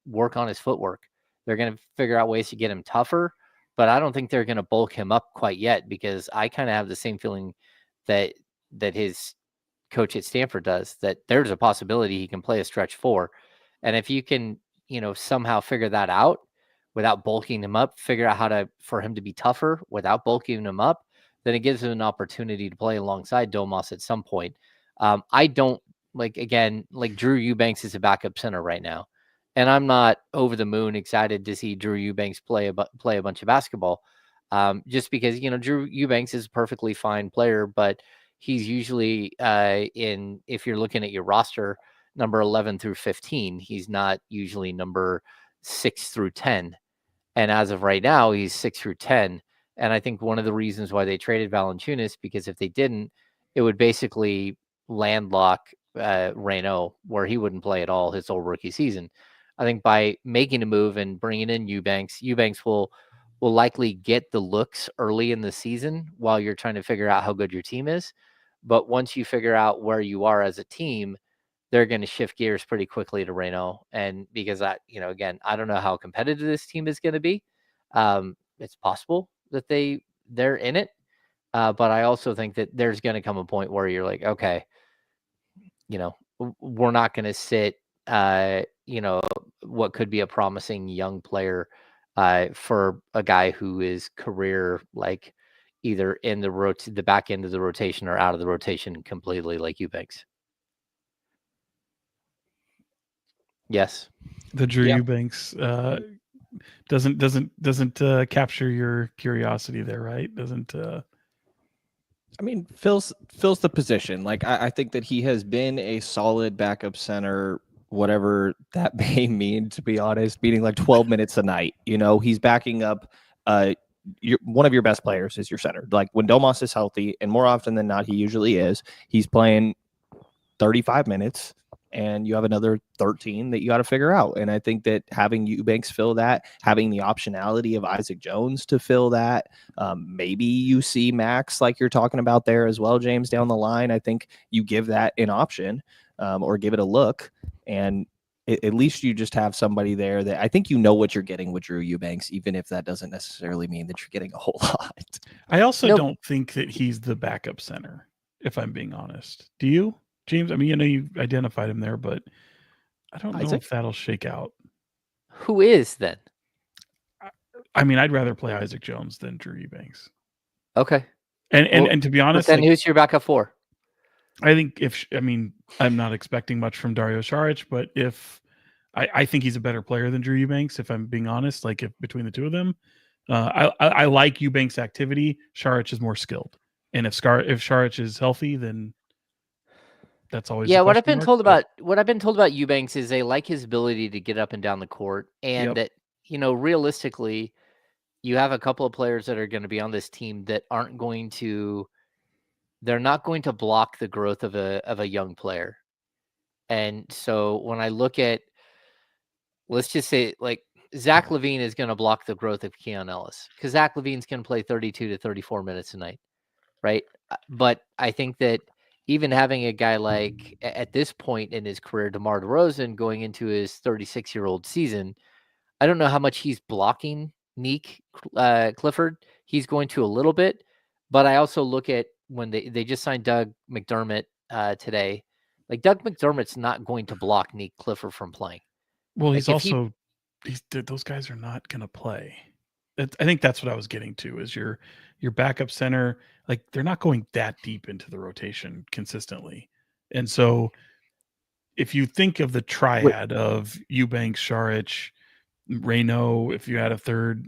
work on his footwork. They're going to figure out ways to get him tougher, but I don't think they're going to bulk him up quite yet, because I kind of have the same feeling that his coach at Stanford does, that there's a possibility he can play a stretch 4. And if you can, somehow figure that out without bulking him up, figure out how for him to be tougher without bulking him up, then it gives him an opportunity to play alongside Domas at some point. I don't Drew Eubanks is a backup center right now, and I'm not over the moon excited to see Drew Eubanks play a bunch of basketball. Just because, Drew Eubanks is a perfectly fine player, but he's usually if you're looking at your roster, number 11 through 15. He's not usually number 6 through 10. And as of right now, he's 6 through 10. And I think one of the reasons why they traded Valanciunas, because if they didn't, it would basically landlock Raynaud, where he wouldn't play at all his whole rookie season. I think by making a move and bringing in Eubanks will likely get the looks early in the season while you're trying to figure out how good your team is. But once you figure out where you are as a team, they're going to shift gears pretty quickly to Raynaud. And because again, I don't know how competitive this team is going to be. It's possible that they're in it. But I also think that there's going to come a point where you're like, okay, we're not going to sit, what could be a promising young player for a guy who is career, either in the back end of the rotation or out of the rotation completely, like Eubanks. Yes. The Drew Eubanks doesn't capture your curiosity there, right? Doesn't. I mean, fills the position. I think that he has been a solid backup center, whatever that may mean, to be honest, meaning 12 minutes a night. He's backing up one of your best players is your center. When Domas is healthy, and more often than not, he usually is, he's playing 35 minutes. And you have another 13 that you got to figure out. And I think that having Eubanks fill that, having the optionality of Isaac Jones to fill that, maybe you see Max like you're talking about there as well, James, down the line. I think you give that an option or give it a look. And at least you just have somebody there that I think what you're getting with Drew Eubanks, even if that doesn't necessarily mean that you're getting a whole lot. I also don't think that he's the backup center, if I'm being honest. Do you? James, I mean, you identified him there, but I don't know if that'll shake out. Who is then? I mean, I'd rather play Isaac Jones than Drew Eubanks. Okay. And to be honest, then who's your backup 4? I think I'm not expecting much from Dario Saric, but if I think he's a better player than Drew Eubanks, if I'm being honest, like if between the two of them, I like Eubanks' activity. Saric is more skilled. And if Saric is healthy, then that's always Yeah, a what I've question been mark, told but about Eubanks is they like his ability to get up and down the court, and yep. that realistically, you have a couple of players that are going to be on this team that they're not going to block the growth of a young player. And so when I look at, let's just say, like, Zach LaVine is going to block the growth of Keon Ellis because Zach LaVine's going to play 32 to 34 minutes a night, right? But I think that even having a guy like, at this point in his career, DeMar DeRozan going into his 36-year-old season, I don't know how much he's blocking Nique, Clifford. He's going to a little bit, but I also look at when they just signed Doug McDermott today. Like, Doug McDermott's not going to block Nique Clifford from playing. Well, Like, those guys are not going to play. I think that's what I was getting to is your backup center. Like they're not going that deep into the rotation consistently. And so if you think of the triad of Eubanks, Saric, Raynaud, if you had a third,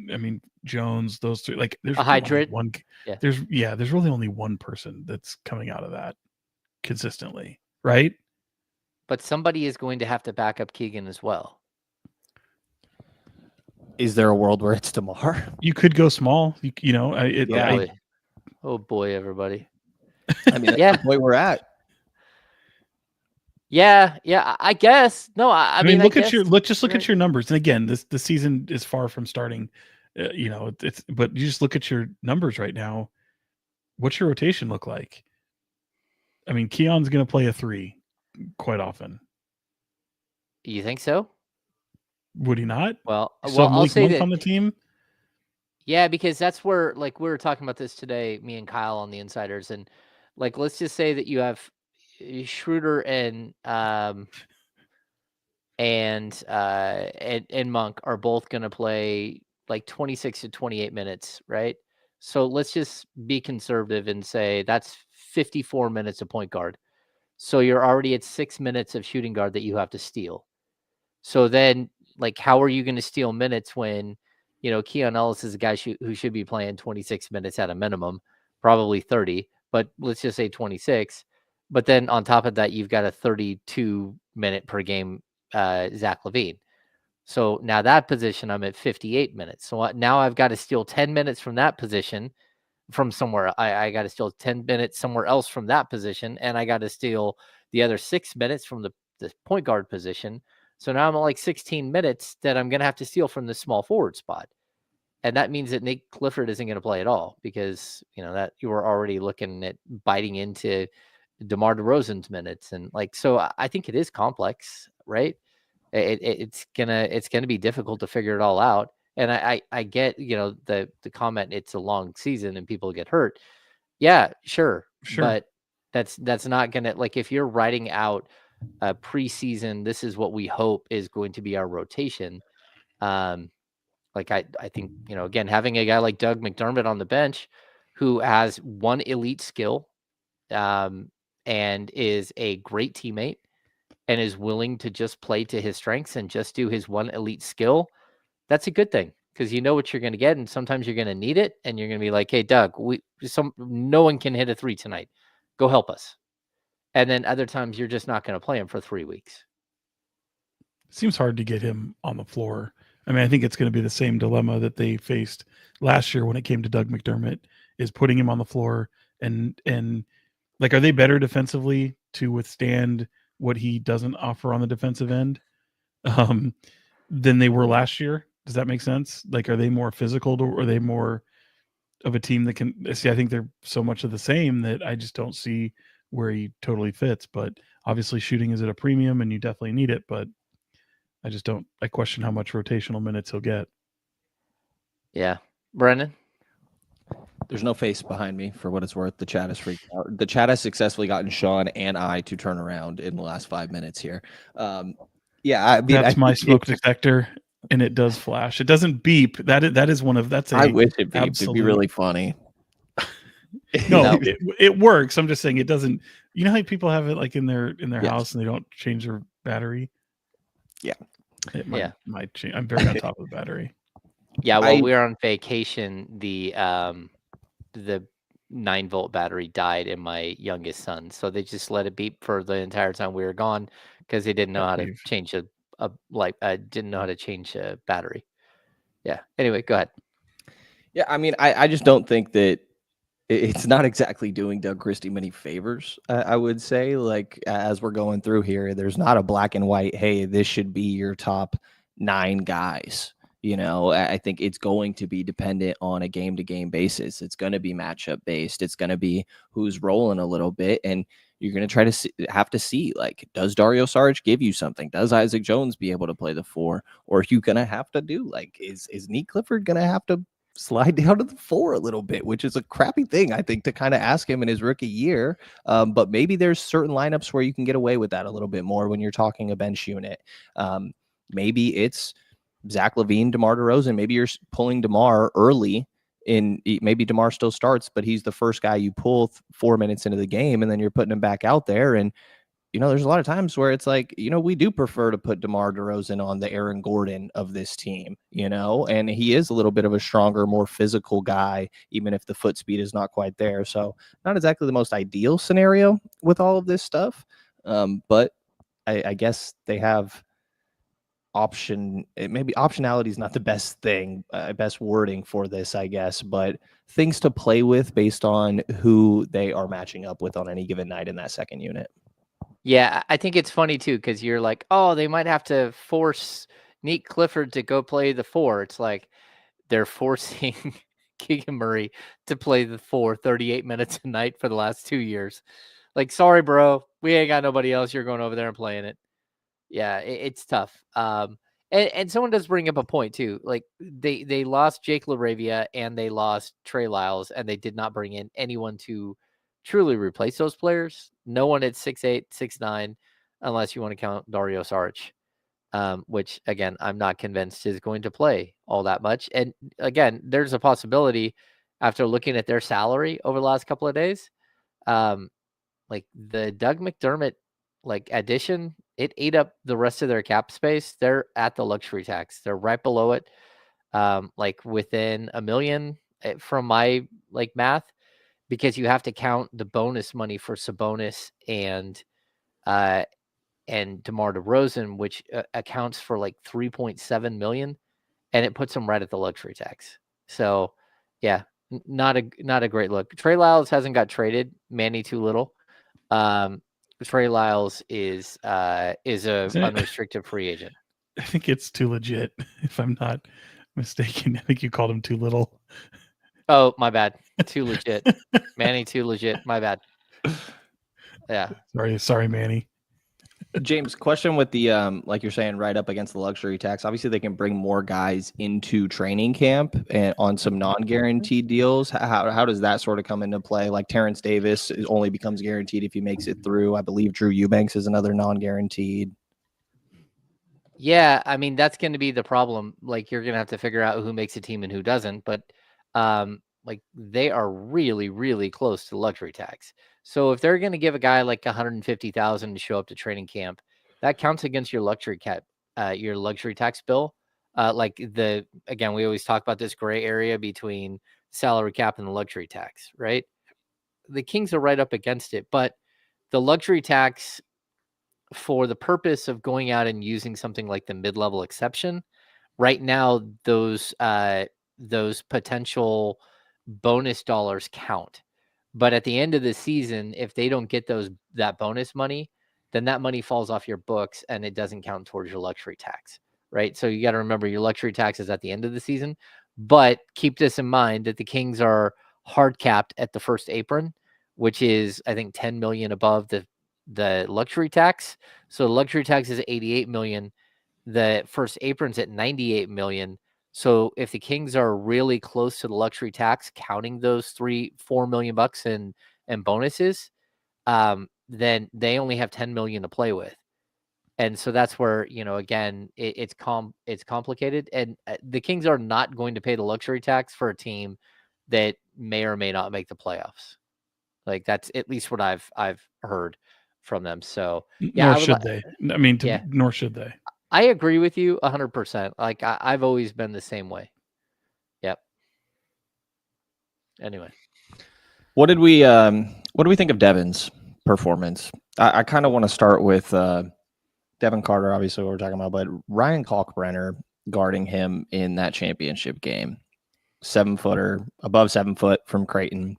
Jones, those three, like there's a really hydrate. one. Yeah. There's really only one person that's coming out of that consistently, right? But somebody is going to have to back up Keegan as well. Is there a world where it's DeMar? You could go small. Oh boy, everybody. I mean, that's the point we're at. Yeah, I guess. No, I mean, look at your numbers. And again, the season is far from starting. But you just look at your numbers right now. What's your rotation look like? I mean, Keon's going to play a 3 quite often. You think so? Would he not? Well, I'll say Monk that on the team. Yeah, because that's where, like, we were talking about this today, me and Kyle on the Insiders, and like, let's just say that you have Schroeder and Monk are both going to play like 26 to 28 minutes, right? So let's just be conservative and say that's 54 minutes of point guard. So you're already at 6 minutes of shooting guard that you have to steal. So then, like, how are you going to steal minutes when, Keon Ellis is a guy who should be playing 26 minutes at a minimum, probably 30, but let's just say 26. But then on top of that, you've got a 32-minute per game Zach LaVine. So now that position, I'm at 58 minutes. So now I've got to steal 10 minutes from that position from somewhere. I got to steal 10 minutes somewhere else from that position, and I got to steal the other 6 minutes from the point guard position. So now I'm at like 16 minutes that I'm going to have to steal from the small forward spot. And that means that Nique Clifford isn't going to play at all because, that you were already looking at biting into DeMar DeRozan's minutes. And like, so I think it is complex, right? It's gonna be difficult to figure it all out. And I get, the comment, it's a long season and people get hurt. Yeah, sure. But that's not going to, like, if you're writing out a preseason, this is what we hope is going to be our rotation. Like I think, again, having a guy like Doug McDermott on the bench who has one elite skill and is a great teammate and is willing to just play to his strengths and just do his one elite skill, that's a good thing because you know what you're going to get. And sometimes you're going to need it. And you're going to be like, hey, Doug, no one can hit a 3 tonight. Go help us. And then other times you're just not going to play him for 3 weeks. Seems hard to get him on the floor. I mean, I think it's going to be the same dilemma that they faced last year when it came to Doug McDermott, is putting him on the floor and like, are they better defensively to withstand what he doesn't offer on the defensive end than they were last year? Does that make sense? Like, are they more physical or are they more of a team that can see? I think they're so much of the same that I just don't see where he totally fits. But obviously shooting is at a premium and you definitely need it, but I question how much rotational minutes he'll get. Yeah. Brenden? There's no face behind me for what it's worth. The chat is freaked out. The chat has successfully gotten Sean and I to turn around in the last 5 minutes here. That's my smoke detector, and it does flash. It doesn't beep. That is one of that's. I wish it beeped. It'd be really funny. No, No. it works. I'm just saying it doesn't. You know how people have it like in their Yes. house and they don't change their battery. Yeah. It Yeah. might change. I'm very on top of the battery. Yeah, while I- we were on vacation, the 9-volt battery died in my youngest son, so they just let it beep for the entire time we were gone because they didn't know how to Leave. change a light. Didn't know how to change a battery. Yeah. Anyway, go ahead. Yeah, I mean, I just don't think that it's not exactly doing Doug Christie many favors. I would say, like, as we're going through here, there's not a black and white, hey, this should be your top 9 guys. You know, I think it's going to be dependent on a game to game basis. It's going to be matchup based. It's going to be who's rolling a little bit. And you're going to try to have to see, like, does Dario Saric give you something? Does Isaac Jones be able to play the 4? Or are you going to have to do, like, is Nique Clifford going to have to slide down to the 4 a little bit, which is a crappy thing, I think, to kind of ask him in his rookie year. But maybe there's certain lineups where you can get away with that a little bit more when you're talking a bench unit. Maybe it's Zach LaVine, DeMar DeRozan. Maybe you're pulling DeMar early maybe DeMar still starts, but he's the first guy you pull 4 minutes into the game, and then you're putting him back out there. And there's a lot of times where it's like, we do prefer to put DeMar DeRozan on the Aaron Gordon of this team, and he is a little bit of a stronger, more physical guy, even if the foot speed is not quite there. So not exactly the most ideal scenario with all of this stuff. But I guess they have maybe optionality is not the best thing, best wording for this, I guess, but things to play with based on who they are matching up with on any given night in that second unit. Yeah, I think it's funny too because you're like, oh, they might have to force Nique Clifford to go play the 4. It's like they're forcing Keegan Murray to play the 4 38 minutes a night for the last 2 years. Like, sorry, bro, we ain't got nobody else. You're going over there and playing it. Yeah, it's tough. And someone does bring up a point too. Like they lost Jake LaRavia and they lost Trey Lyles, and they did not bring in anyone to truly replace those players. No one at 6'8", 6'9", unless you want to count Dario Saric, which again I'm not convinced is going to play all that much. And again, there's a possibility after looking at their salary over the last couple of days, like the Doug McDermott addition, it ate up the rest of their cap space. They're at the luxury tax. They're right below it, within $1 million from my math, because you have to count the bonus money for Sabonis and DeMar DeRozan, which accounts for $3.7 million, and it puts them right at the luxury tax. So, yeah, not a great look. Trey Lyles hasn't got traded. Manny too little. Trey Lyles is unrestricted free agent. I think it's too legit, if I'm not mistaken. I think you called him too little. Oh, my bad. Too legit. Manny, too legit. My bad. Yeah. Sorry, Manny. James, question with the like you're saying, right up against the luxury tax. Obviously, they can bring more guys into training camp and on some non-guaranteed deals. How does that sort of come into play? Like Terrence Davis only becomes guaranteed if he makes it through. I believe Drew Eubanks is another non-guaranteed. Yeah, I mean that's going to be the problem. You're going to have to figure out who makes a team and who doesn't. But they are really, really close to luxury tax. So if they're going to give a guy $150,000 to show up to training camp, that counts against your luxury tax bill. Again, we always talk about this gray area between salary cap and the luxury tax, right? The Kings are right up against it, but the luxury tax, for the purpose of going out and using something like the mid-level exception, right now those potential bonus dollars count. But at the end of the season, if they don't get that bonus money, then that money falls off your books and it doesn't count towards your luxury tax, right? So you got to remember your luxury tax is at the end of the season. But keep this in mind that the Kings are hard capped at the first apron, which is I think 10 million above the luxury tax. So the luxury tax is 88 million. The first apron's at 98 million. So if the Kings are really close to the luxury tax, counting those $4 million and bonuses, then they only have 10 million to play with. And so that's where, again, it's complicated. And the Kings are not going to pay the luxury tax for a team that may or may not make the playoffs. Like that's at least what I've heard from them. So yeah, nor should they. I mean, nor should they. I agree with you 100%. Like I've always been the same way. Yep. Anyway, what did we think of Devin's performance? I kind of want to start with Devin Carter, obviously what we're talking about, but Ryan Kalkbrenner guarding him in that championship game. 7-footer, above 7 foot from Creighton.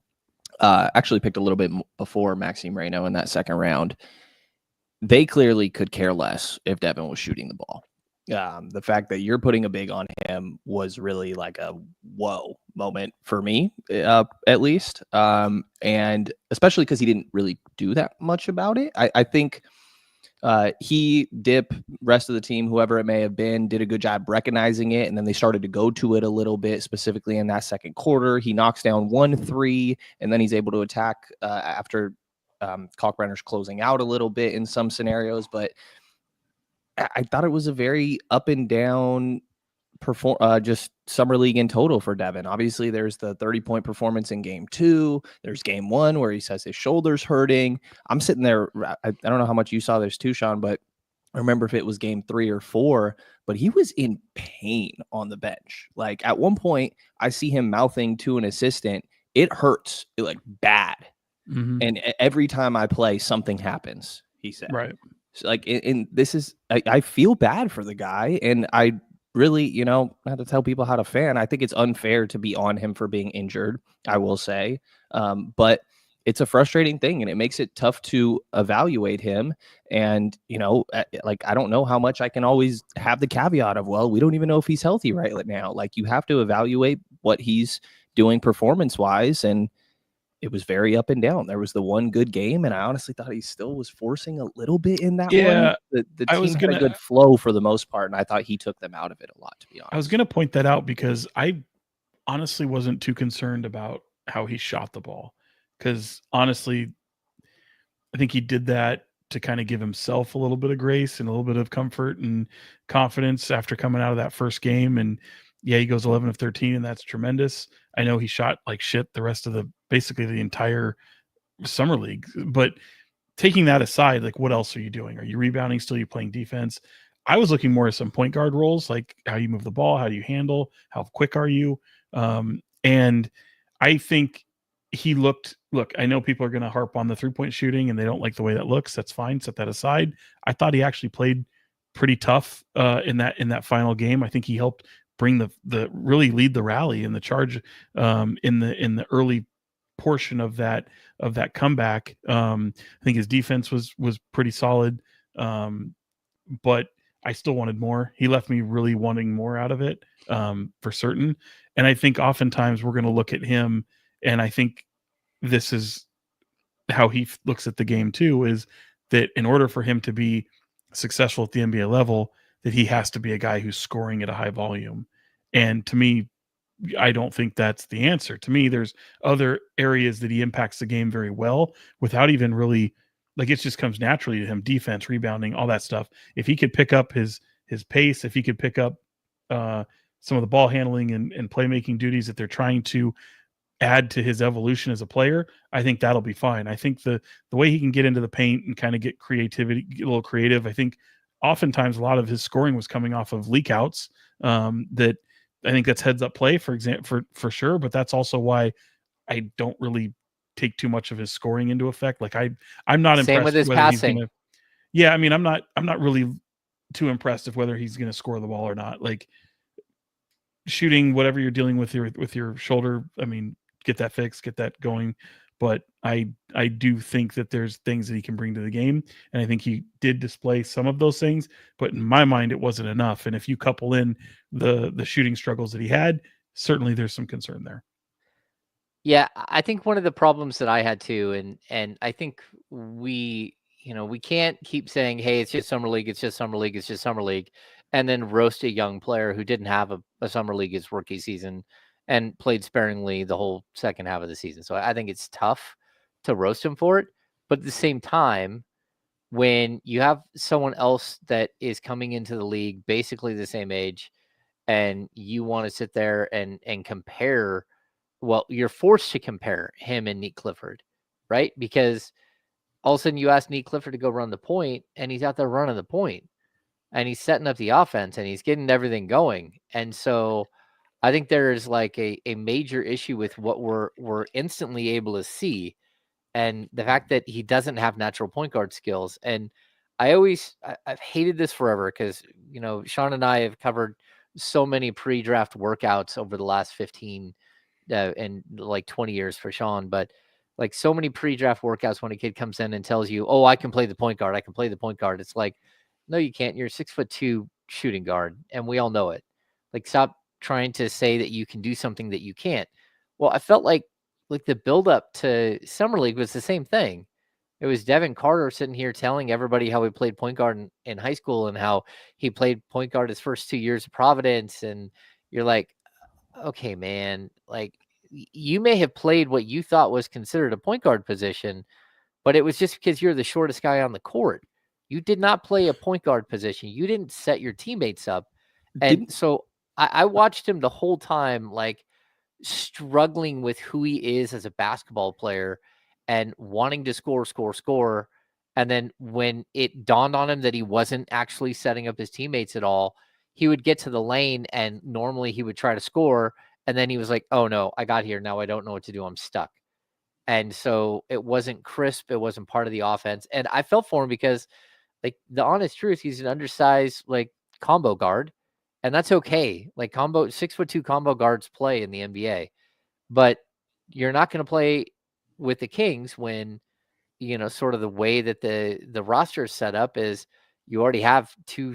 Actually picked a little bit before Maxime Reo in that second round. They clearly could care less if Devin was shooting the ball. The fact that you're putting a big on him was really like a whoa moment for me, at least. And especially because he didn't really do that much about it. I think he, Dip, rest of the team, whoever it may have been, did a good job recognizing it. And then they started to go to it a little bit, specifically in that second quarter. He knocks down 1-3, and then he's able to attack after Kalkbrenner's closing out a little bit in some scenarios. But I thought it was a very up and down just summer league in total for Devin. Obviously, there's the 30-point performance in game 2. There's game 1 where he says his shoulder's hurting. I'm sitting there. I don't know how much you saw this too, Sean, but I remember if it was game 3 or 4, but he was in pain on the bench. Like at one point, I see him mouthing to an assistant, "It hurts like bad." Mm-hmm. And every time I play, something happens, he said. Right. So like, and this is, I feel bad for the guy. And I really, not to tell people how to fan, I think it's unfair to be on him for being injured, I will say. But it's a frustrating thing, and it makes it tough to evaluate him. And, like, I don't know how much I can always have the caveat of, well, we don't even know if he's healthy right now. Like, you have to evaluate what he's doing performance-wise, and it was very up and down. There was the one good game, and I honestly thought he still was forcing a little bit in that one. The team had a good flow for the most part, and I thought he took them out of it a lot, to be honest. I was going to point that out because I honestly wasn't too concerned about how he shot the ball, because honestly, I think he did that to kind of give himself a little bit of grace and a little bit of comfort and confidence after coming out of that first game. And yeah, he goes 11 of 13, and that's tremendous. I know he shot like shit the rest of basically the entire summer league, but taking that aside, like, what else are you doing? Are you rebounding still? Are you playing defense? I was looking more at some point guard roles, like how you move the ball, how do you handle, how quick are you? And I think he look, I know people are going to harp on the 3-point shooting and they don't like the way that looks. That's fine. Set that aside. I thought he actually played pretty tough in that final game. I think he helped bring the really lead the rally and the charge in the early portion of that comeback. I think his defense was pretty solid, but I still wanted more. He left me really wanting more out of it, for certain. And I think oftentimes we're going to look at him, and I think this is how he looks at the game too, is that in order for him to be successful at the NBA level, that he has to be a guy who's scoring at a high volume. And to me, I don't think that's the answer. To me, there's other areas that he impacts the game very well without even really, like, it just comes naturally to him: defense, rebounding, all that stuff. If he could pick up his pace, if he could pick up some of the ball handling and playmaking duties that they're trying to add to his evolution as a player, I think that'll be fine. I think the way he can get into the paint and kind of get creativity, get a little creative. I think oftentimes a lot of his scoring was coming off of leak outs. That I think that's heads up play, for example, for sure. But that's also why I don't really take too much of his scoring into effect. Like I'm not same impressed with his whether passing. He's gonna, I mean, I'm not really too impressed of whether he's going to score the ball or not. Like, shooting, whatever you're dealing with your shoulder, I mean, get that fixed, get that going. But I do think that there's things that he can bring to the game, and I think he did display some of those things. But in my mind, it wasn't enough. And if you couple in the shooting struggles that he had, certainly there's some concern there. Yeah, I think one of the problems that I had too, and I think we can't keep saying, hey, it's just summer league, it's just summer league, it's just summer league, and then roast a young player who didn't have a summer league his rookie season and played sparingly the whole second half of the season. So I think it's tough to roast him for it. But at the same time, when you have someone else that is coming into the league basically the same age, and you want to sit there and compare well, you're forced to compare him and Nique Clifford, right? Because all of a sudden you ask Nique Clifford to go run the point, and he's out there running the point, and he's setting up the offense, and he's getting everything going. And so I think there is like a major issue with what we're instantly able to see, and the fact that he doesn't have natural point guard skills. And I've hated this forever because, Sean and I have covered so many pre-draft workouts over the last 15 and like 20 years for Sean, but like so many pre-draft workouts when a kid comes in and tells you, oh, I can play the point guard. I can play the point guard. It's like, no, you can't. You're a 6'2" shooting guard. And we all know it. Like, stop trying to say that you can do something that you can't. Well, I felt like the buildup to Summer League was the same thing. It was Devin Carter sitting here telling everybody how he played point guard in high school and how he played point guard his first 2 years of Providence. And you're like, okay, man, like you may have played what you thought was considered a point guard position, but it was just because you're the shortest guy on the court. You did not play a point guard position. You didn't set your teammates up. And so I watched him the whole time, like struggling with who he is as a basketball player and wanting to score. And then when it dawned on him that he wasn't actually setting up his teammates at all, he would get to the lane and normally he would try to score. And then he was like, oh no, I got here. Now I don't know what to do. I'm stuck. And so it wasn't crisp. It wasn't part of the offense. And I felt for him because, like, the honest truth, he's an undersized, like, combo guard. And that's okay. Like, 6'2" combo guards play in the NBA. But you're not going to play with the Kings when, sort of the way that the roster is set up is you already have two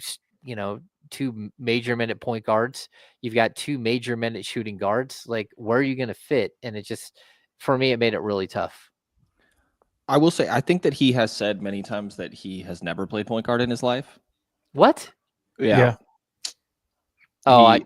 major minute point guards. You've got 2 major minute shooting guards. Like, where are you going to fit? And it just, for me, it made it really tough. I will say, I think that he has said many times that he has never played point guard in his life. What? Yeah. Oh,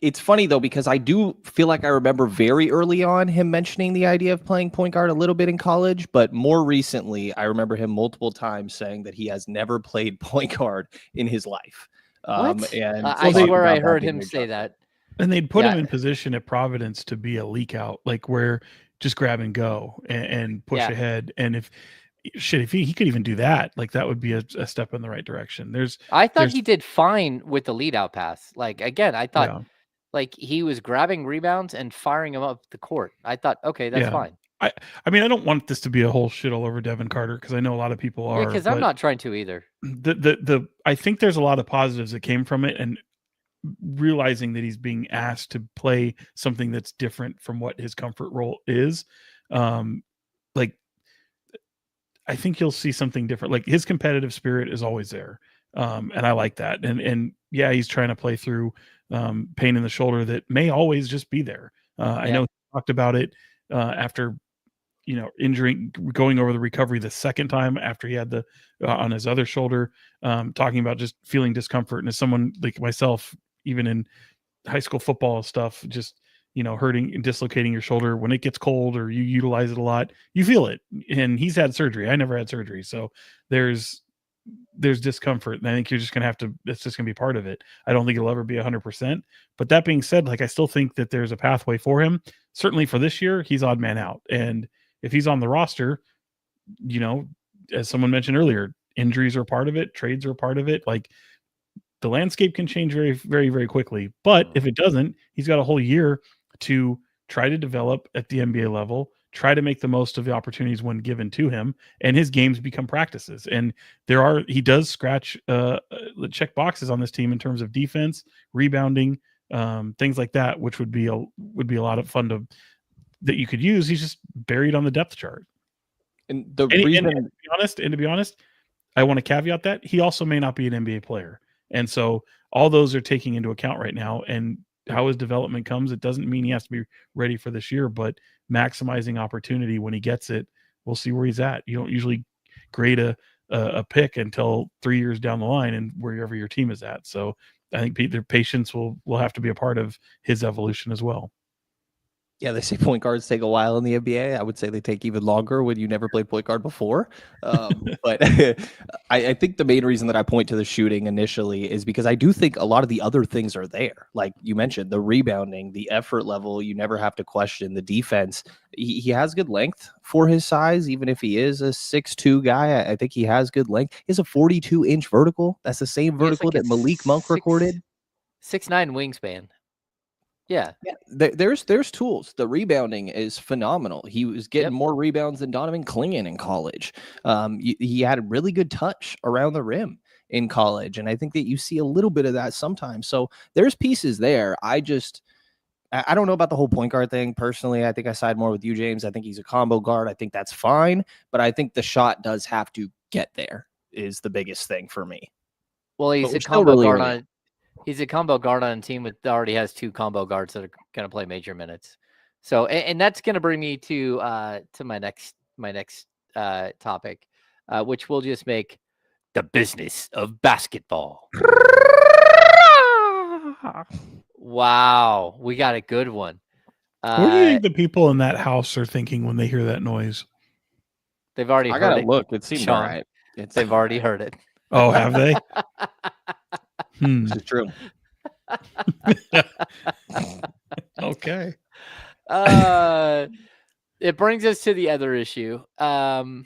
it's funny though, because I do feel like I remember very early on him mentioning the idea of playing point guard a little bit in college, but more recently, I remember him multiple times saying that he has never played point guard in his life. What? And I swear I heard him say that. And they'd put him in position at Providence to be a leak out, like where just grab and go and push ahead. And if he could even do that, like that would be a step in the right direction. I thought he did fine with the lead out pass. Like, again, I thought like he was grabbing rebounds and firing them up the court. I thought, okay, that's fine. I mean, I don't want this to be a whole shit all over Devin Carter because I know a lot of people are. Yeah, because I'm not trying to either. I think there's a lot of positives that came from it, and realizing that he's being asked to play something that's different from what his comfort role is. Like, I think you'll see something different. Like, his competitive spirit is always there. And I like that. And yeah, he's trying to play through pain in the shoulder that may always just be there. I know he talked about it after, injuring, going over the recovery the second time after he had the on his other shoulder, talking about just feeling discomfort. And as someone like myself, even in high school football stuff, just, hurting and dislocating your shoulder when it gets cold or you utilize it a lot, you feel it. And he's had surgery. I never had surgery. So there's discomfort. And I think you're just going to have to, it's just going to be part of it. I don't think it'll ever be 100%. But that being said, like, I still think that there's a pathway for him. Certainly for this year, he's odd man out. And if he's on the roster, as someone mentioned earlier, injuries are part of it. Trades are part of it. Like, the landscape can change very, very, very quickly. But if it doesn't, he's got a whole year to try to develop at the NBA level, try to make the most of the opportunities when given to him, and his games become practices. And he does scratch check boxes on this team in terms of defense, rebounding, things like that, which would be a lot of fun that you could use. He's just buried on the depth chart. And to be honest, I want to caveat that he also may not be an NBA player. And so all those are taking into account right now, and how his development comes. It doesn't mean he has to be ready for this year, but maximizing opportunity when he gets it, we'll see where he's at. You don't usually grade a pick until 3 years down the line and wherever your team is at. So I think their patience will have to be a part of his evolution as well. Yeah, they say point guards take a while in the NBA. I would say they take even longer when you never played point guard before. But I think the main reason that I point to the shooting initially is because I do think a lot of the other things are there. Like you mentioned, the rebounding, the effort level, you never have to question the defense. He has good length for his size, even if he is a 6'2" guy. I think he has good length. He has a 42-inch vertical. That's the same He has vertical like a that Malik Monk recorded. 6'9" wingspan. Yeah. There's tools. The rebounding is phenomenal. He was getting more rebounds than Donovan Clingan in college. He had a really good touch around the rim in college, and I think that you see a little bit of that sometimes. So there's pieces there. I don't know about the whole point guard thing personally. I think I side more with you, James. I think he's a combo guard. I think that's fine, but I think the shot does have to get there is the biggest thing for me. Well, he's a combo guard He's a combo guard on a team that already has 2 combo guards that are going to play major minutes. So, and that's going to bring me to my next topic, which we'll just make the business of basketball. Wow, we got a good one. What do you think the people in that house are thinking when they hear that noise? They've already heard it. Look, it seems all right. They've already heard it. Oh, have they? This is true. Okay. It brings us to the other issue. We're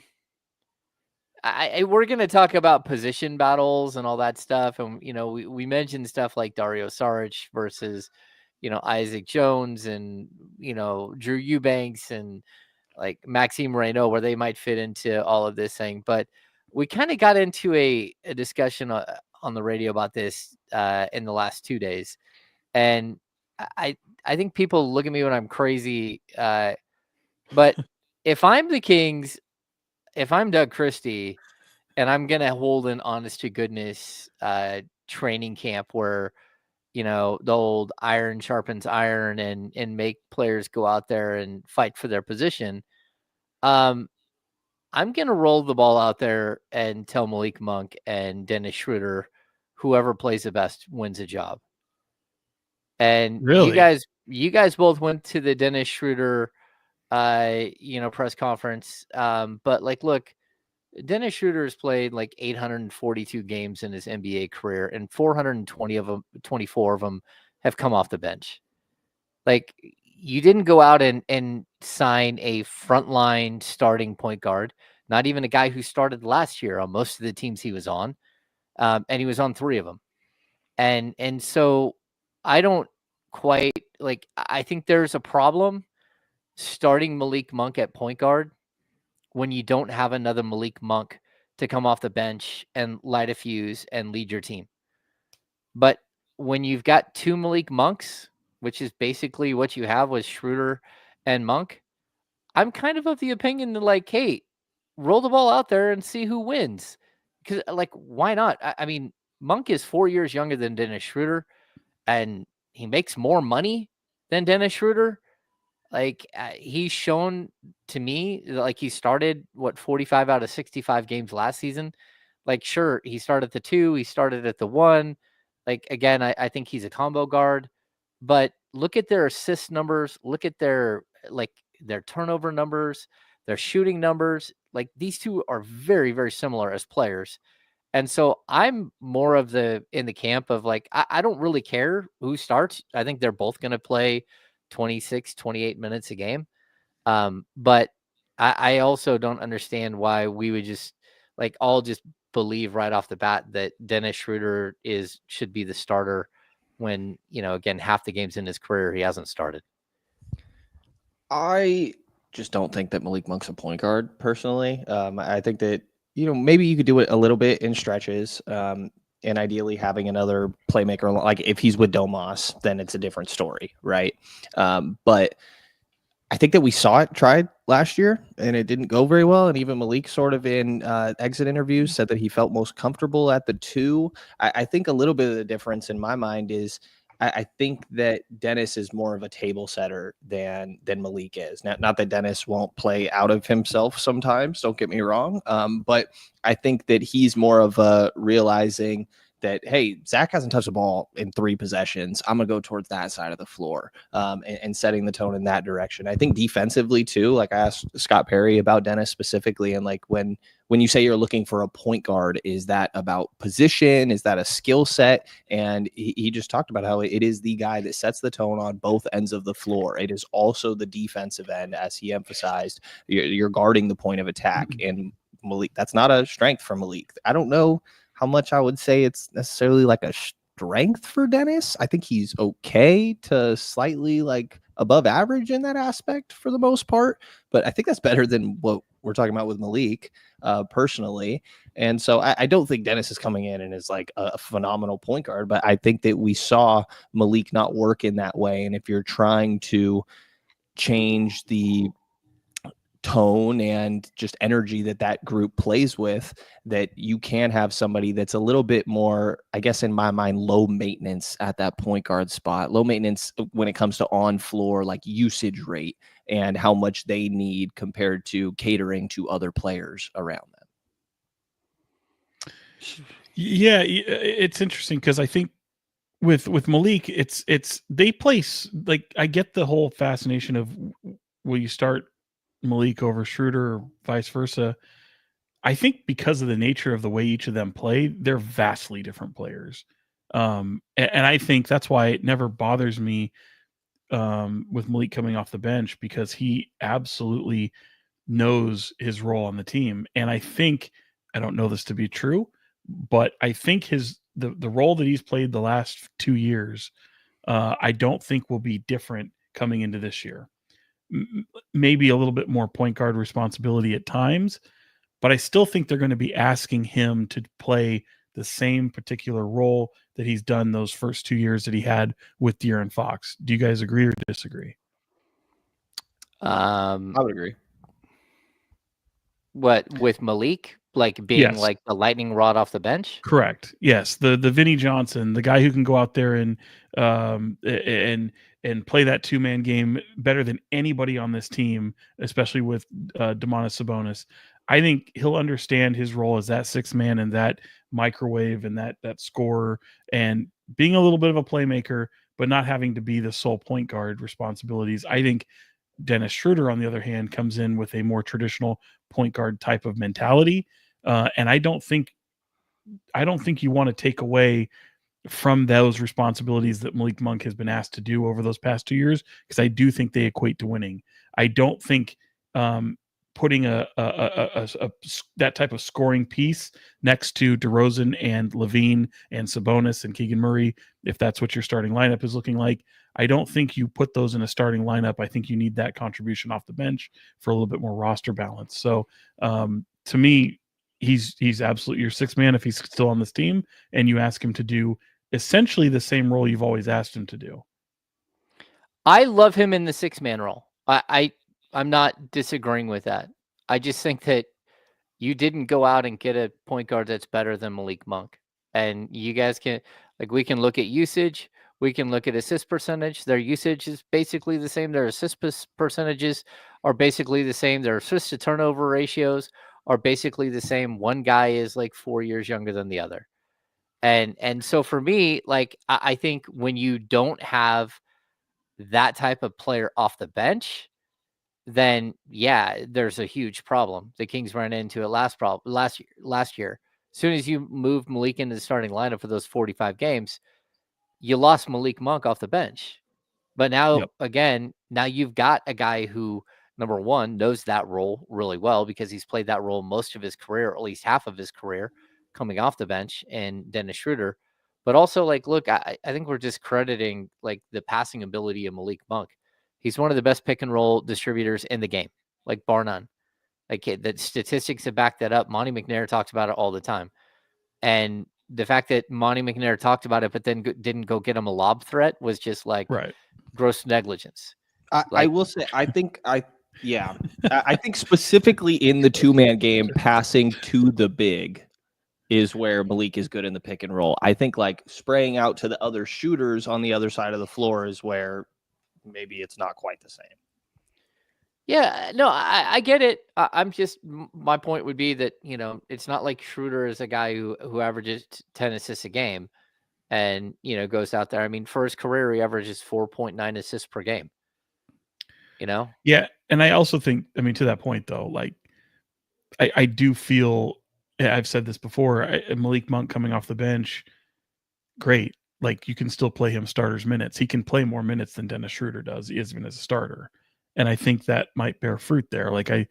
going to talk about position battles and all that stuff. And, we mentioned stuff like Dario Saric versus, Isaac Jones and, Drew Eubanks and like Maxime Raynaud, where they might fit into all of this thing. But we kind of got into a discussion on the radio about this in the last 2 days. And I think people look at me when I'm crazy. But if I'm the Kings, if I'm Doug Christie, and I'm going to hold an honest to goodness training camp where, the old iron sharpens iron and make players go out there and fight for their position, I'm going to roll the ball out there and tell Malik Monk and Dennis Schroeder, whoever plays the best wins a job. And really? you guys both went to the Dennis Schroeder, press conference. But look, Dennis Schroeder has played 842 games in his NBA career, and 24 of them have come off the bench. You didn't go out and sign a frontline starting point guard, not even a guy who started last year on most of the teams he was on. And he was on 3 of them. And so I don't quite I think there's a problem starting Malik Monk at point guard when you don't have another Malik Monk to come off the bench and light a fuse and lead your team. But when you've got 2 Malik Monks, which is basically what you have with Schroeder and Monk, I'm kind of the opinion that hey, roll the ball out there and see who wins. Because why not? I mean, Monk is 4 years younger than Dennis Schroeder, and he makes more money than Dennis Schroeder. He's shown to me he started 45 out of 65 games last season. Sure, he started at the 2, he started at the 1. Again, I think he's a combo guard, but look at their assist numbers, look at their turnover numbers, their shooting numbers. These two are very, very similar as players. And so I'm more in the camp of I don't really care who starts. I think they're both going to play 26, 28 minutes a game. But I also don't understand why we would just all just believe right off the bat that Dennis Schroeder should be the starter when, again, half the games in his career, he hasn't started. I just don't think that Malik Monk's a point guard personally. I think that, maybe you could do it a little bit in stretches. And ideally having another playmaker, if he's with Domas, then it's a different story, right? But I think that we saw it tried last year and it didn't go very well. And even Malik sort of in exit interviews said that he felt most comfortable at the 2. I think a little bit of the difference in my mind is I think that Dennis is more of a table setter than Malik is. Not that Dennis won't play out of himself sometimes, don't get me wrong. But I think that he's more of a realizing that, hey, Zach hasn't touched the ball in 3 possessions. I'm going to go towards that side of the floor, and setting the tone in that direction. I think defensively too, like I asked Scott Perry about Dennis specifically, and like when you say you're looking for a point guard, is that about position? Is that a skill set? And he just talked about how it is the guy that sets the tone on both ends of the floor. It is also the defensive end, as he emphasized. You're guarding the point of attack. And Malik, that's not a strength for Malik. I don't know how much I would say it's necessarily like a strength for Dennis. I think he's okay to slightly like above average in that aspect for the most part, but I think that's better than what we're talking about with Malik, personally. And so I don't think Dennis is coming in and is like a phenomenal point guard, but I think that we saw Malik not work in that way. And if you're trying to change the tone and just energy that group plays with, that you can have somebody that's a little bit more, I guess in my mind, low maintenance at that point guard spot, low maintenance when it comes to on floor, like usage rate and how much they need compared to catering to other players around them. Yeah, it's interesting because I think with Malik, it's they place, like, I get the whole fascination of, will you start Malik over Schroeder or vice versa? I think because of the nature of the way each of them play, they're vastly different players. And I think that's why it never bothers me with Malik coming off the bench, because he absolutely knows his role on the team. And I think, I don't know this to be true, but I think the role that he's played the last 2 years, I don't think will be different coming into this year. Maybe a little bit more point guard responsibility at times, but I still think they're going to be asking him to play the same particular role that he's done those first 2 years that he had with De'Aaron Fox. Do you guys agree or disagree? I would agree. What, with Malik, like being like the lightning rod off the bench? Correct. Yes, the Vinnie Johnson, the guy who can go out there and play that 2-man game better than anybody on this team, especially with Domantas Sabonis. I think he'll understand his role as that 6th man and that microwave and that scorer, and being a little bit of a playmaker, but not having to be the sole point guard responsibilities. I think Dennis Schroeder, on the other hand, comes in with a more traditional point guard type of mentality. And I don't think you want to take away from those responsibilities that Malik Monk has been asked to do over those past 2 years, because I do think they equate to winning. I don't think putting that type of scoring piece next to DeRozan and Levine and Sabonis and Keegan Murray, if that's what your starting lineup is looking like, I don't think you put those in a starting lineup. I think you need that contribution off the bench for a little bit more roster balance. So to me, he's absolutely your 6th man if he's still on this team, and you ask him to do essentially the same role you've always asked him to do. I love him in the 6-man role. I'm not disagreeing with that. I just think that you didn't go out and get a point guard that's better than Malik Monk. And you guys can, like, we can look at usage. We can look at assist percentage. Their usage is basically the same. Their assist percentages are basically the same. Their assist to turnover ratios are basically the same. One guy is like 4 years younger than the other. And so for me, like, I think when you don't have that type of player off the bench, then yeah, there's a huge problem. The Kings ran into it last year. As soon as you moved Malik into the starting lineup for those 45 games, you lost Malik Monk off the bench. But now, again, now you've got a guy who, number one, knows that role really well because he's played that role most of his career, or at least half of his career, coming off the bench, and Dennis Schroeder. But also, like, look, I think we're discrediting like the passing ability of Malik Monk. He's one of the best pick and roll distributors in the game, like bar none. Like, the statistics have backed that up. Monty McNair talks about it all the time. And the fact that Monty McNair talked about it, but then didn't go get him a lob threat was just like gross negligence. I will say, I think specifically in the 2-man game, passing to the big is where Malik is good in the pick and roll. I think like spraying out to the other shooters on the other side of the floor is where maybe it's not quite the same. Yeah, no, I get it. I'm just my point would be that it's not like Schroeder is a guy who averages 10 assists a game, and goes out there. I mean, for his career, he averages 4.9 assists per game. Yeah, and I also think, I mean, to that point though, like I do feel, I've said this before, Malik Monk coming off the bench, great. Like you can still play him starters minutes. He can play more minutes than Dennis Schroeder does, even as a starter. And I think that might bear fruit there. Like I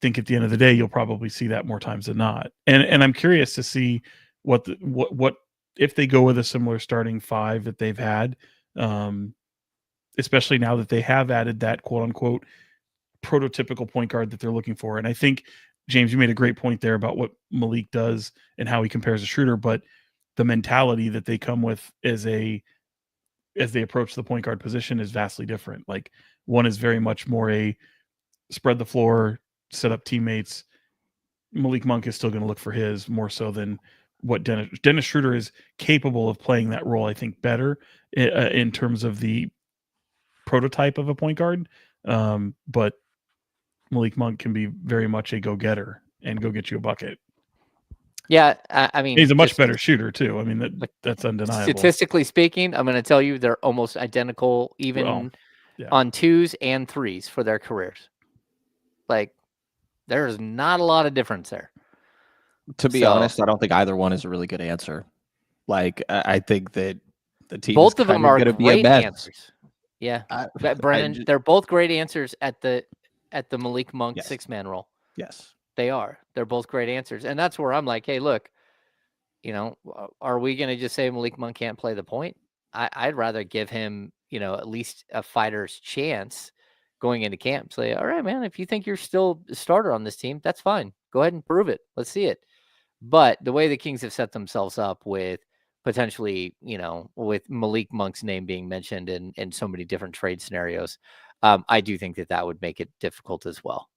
think at the end of the day, you'll probably see that more times than not. And I'm curious to see what if they go with a similar starting five that they've had, especially now that they have added that quote unquote prototypical point guard that they're looking for. And I think, James, you made a great point there about what Malik does and how he compares to Schroeder, but the mentality that they come with as they approach the point guard position is vastly different. Like one is very much more a spread the floor, set up teammates. Malik Monk is still going to look for his more so than what Dennis Schroeder is capable of playing that role, I think, better in terms of the prototype of a point guard. But Malik Monk can be very much a go-getter and go get you a bucket. Yeah, I mean, he's a much better shooter too. I mean, that's undeniable. Statistically speaking, I'm going to tell you they're almost identical, even on 2s and 3s for their careers. Like, there's not a lot of difference there. To be honest, I don't think either one is a really good answer. Like, I think that the team both of them are going to great be a answers. Yeah, Brenden, they're both great answers at the Malik Monk 6-man role. Yes, they are. They're both great answers, and that's where I'm like, hey, look, are we going to just say Malik Monk can't play the point? I'd rather give him, at least a fighter's chance going into camp. Say, all right, man, if you think you're still a starter on this team, that's fine. Go ahead and prove it. Let's see it. But the way the Kings have set themselves up with potentially, with Malik Monk's name being mentioned in so many different trade scenarios, I do think that would make it difficult as well.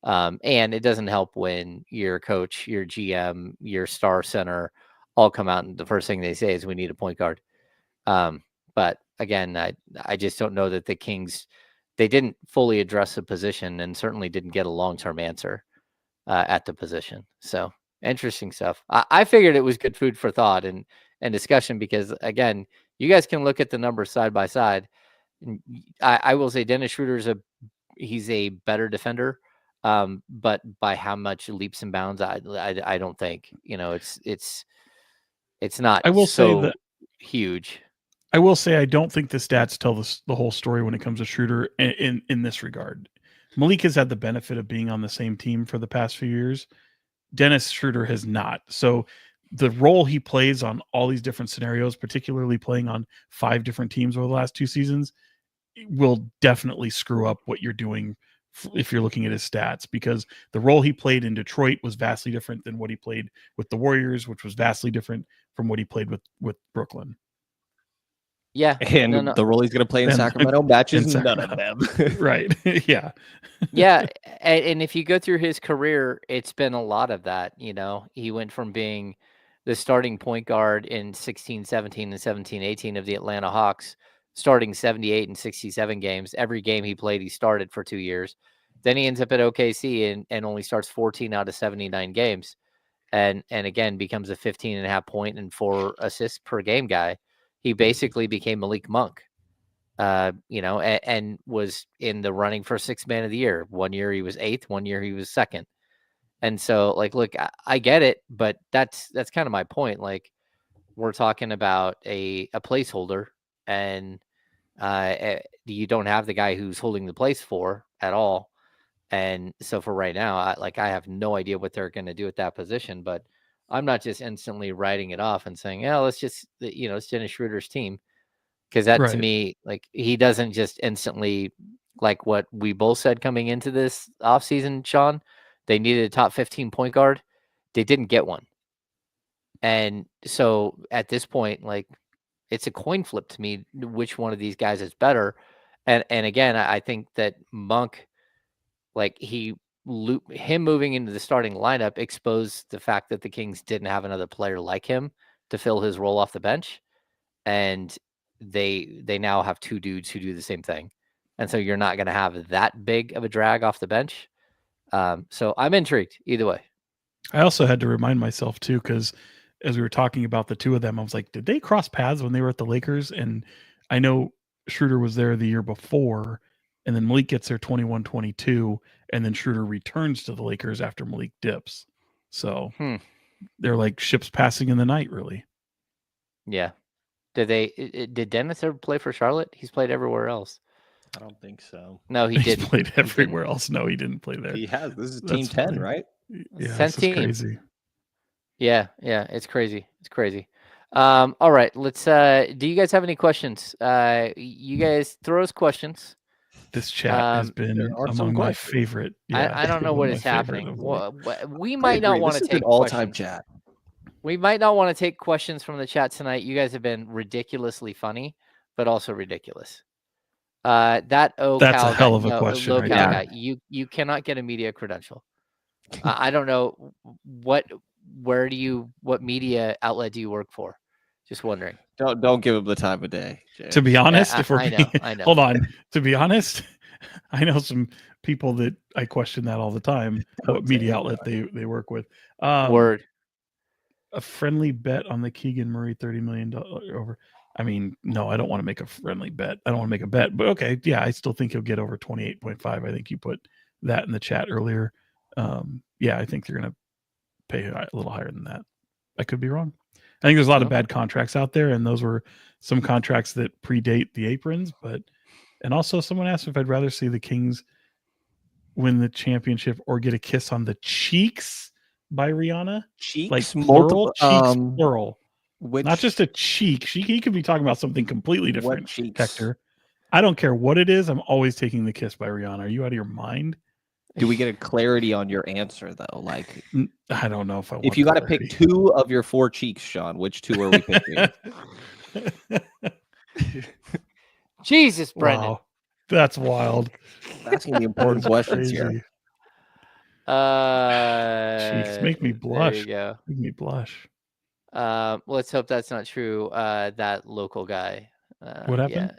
And it doesn't help when your coach, your GM, your star center all come out and the first thing they say is we need a point guard. But again, I just don't know that the Kings, they didn't fully address the position and certainly didn't get a long-term answer at the position. So interesting stuff. I figured it was good food for thought and discussion because, again, you guys can look at the numbers side by side. I will say Dennis Schroeder he's a better defender. But by how much leaps and bounds, I don't think, it's not I will say that huge. I will say I don't think the stats tell the whole story when it comes to Schroeder in this regard. Malik has had the benefit of being on the same team for the past few years. Dennis Schroeder has not. So the role he plays on all these different scenarios, particularly playing on 5 different teams over the last 2 seasons, will definitely screw up what you're doing if you're looking at his stats, because the role he played in Detroit was vastly different than what he played with the Warriors, which was vastly different from what he played with Brooklyn. Yeah. And the role he's going to play in Sacramento matches none of them. Right. Yeah. Yeah. And if you go through his career, it's been a lot of that. He went from being the starting point guard in 16-17 and 17-18 of the Atlanta Hawks, starting 78 and 67 games. Every game he played, he started for 2 years. Then he ends up at OKC and only starts 14 out of 79 games. And again, becomes a 15.5 point and 4 assists per game guy. He basically became Malik Monk, and was in the running for 6th man of the year. 1 year he was 8th, 1 year he was 2nd. And so, like, look, I get it, but that's kind of my point. Like, we're talking about a placeholder, and you don't have the guy who's holding the place for at all. And so for right now, I have no idea what they're going to do at that position, but I'm not just instantly writing it off and saying, yeah, let's just, it's Dennis Schroeder's team. Because that to me, like, he doesn't just instantly, like what we both said coming into this offseason, Sean, they needed a top 15 point guard. They didn't get one. And so at this point, like, it's a coin flip to me, which one of these guys is better. And again, I think that Monk, like, him moving into the starting lineup exposed the fact that the Kings didn't have another player like him to fill his role off the bench. And they now have 2 dudes who do the same thing. and so you're not going to have that big of a drag off the bench. So I'm intrigued either way. I also had to remind myself too, because as we were talking about the two of them, I was like, did they cross paths when they were at the Lakers? And I know Schroeder was there the year before, and then Malik gets there 21-22, and then Schroeder returns to the Lakers after Malik dips. So they're like ships passing in the night, really. Yeah. Did Dennis ever play for Charlotte? He's played everywhere else. I don't think so. No, he He's didn't. played everywhere else. No, he didn't play there. He has. This is That's Team 10, funny. right? Yeah, 10 this is team. crazy. Yeah, it's crazy. It's crazy. All right, let's do you guys have any questions? You guys throw us questions. This chat has been among my favorite. Yeah, I don't know what is happening. We might not want to take an all-time questions. chat. We might not want to take questions from the chat tonight. You guys have been ridiculously funny, but also ridiculous. That's a hell of a question right there. Guy. You cannot get a media credential. I don't know what media outlet do you work for? Just wondering. Don't give him the time of day, James. To be honest, I know. Hold on. To be honest, I know some people that I question that all the time. What media outlet they work with? Word. A friendly bet on the Keegan Murray $30 million over. I mean, no, I don't want to make a friendly bet. I don't want to make a bet, but okay, yeah, I still think he'll get over 28.5. I think you put that in the chat earlier. Yeah, I think they're going to pay a little higher than that. I could be wrong. I think there's a lot of bad contracts out there, and those were some contracts that predate the aprons. And also, someone asked if I'd rather see the Kings win the championship or get a kiss on the cheeks by Rihanna. Cheeks, like multiple cheeks, plural. Which, not just a cheek. He could be talking about something completely different. What cheeks? Hector, I don't care what it is. I'm always taking the kiss by Rihanna. Are you out of your mind? Do we get a clarity on your answer though? Like, I don't know if I want. If you got to pick 2 of your 4 cheeks, Sean, which 2 are we picking? Jesus, Brenden. Wow. That's wild. Asking the important questions here. Cheeks make me blush. There you go. Make me blush. Let's hope that's not true. That local guy. What happened? Yeah.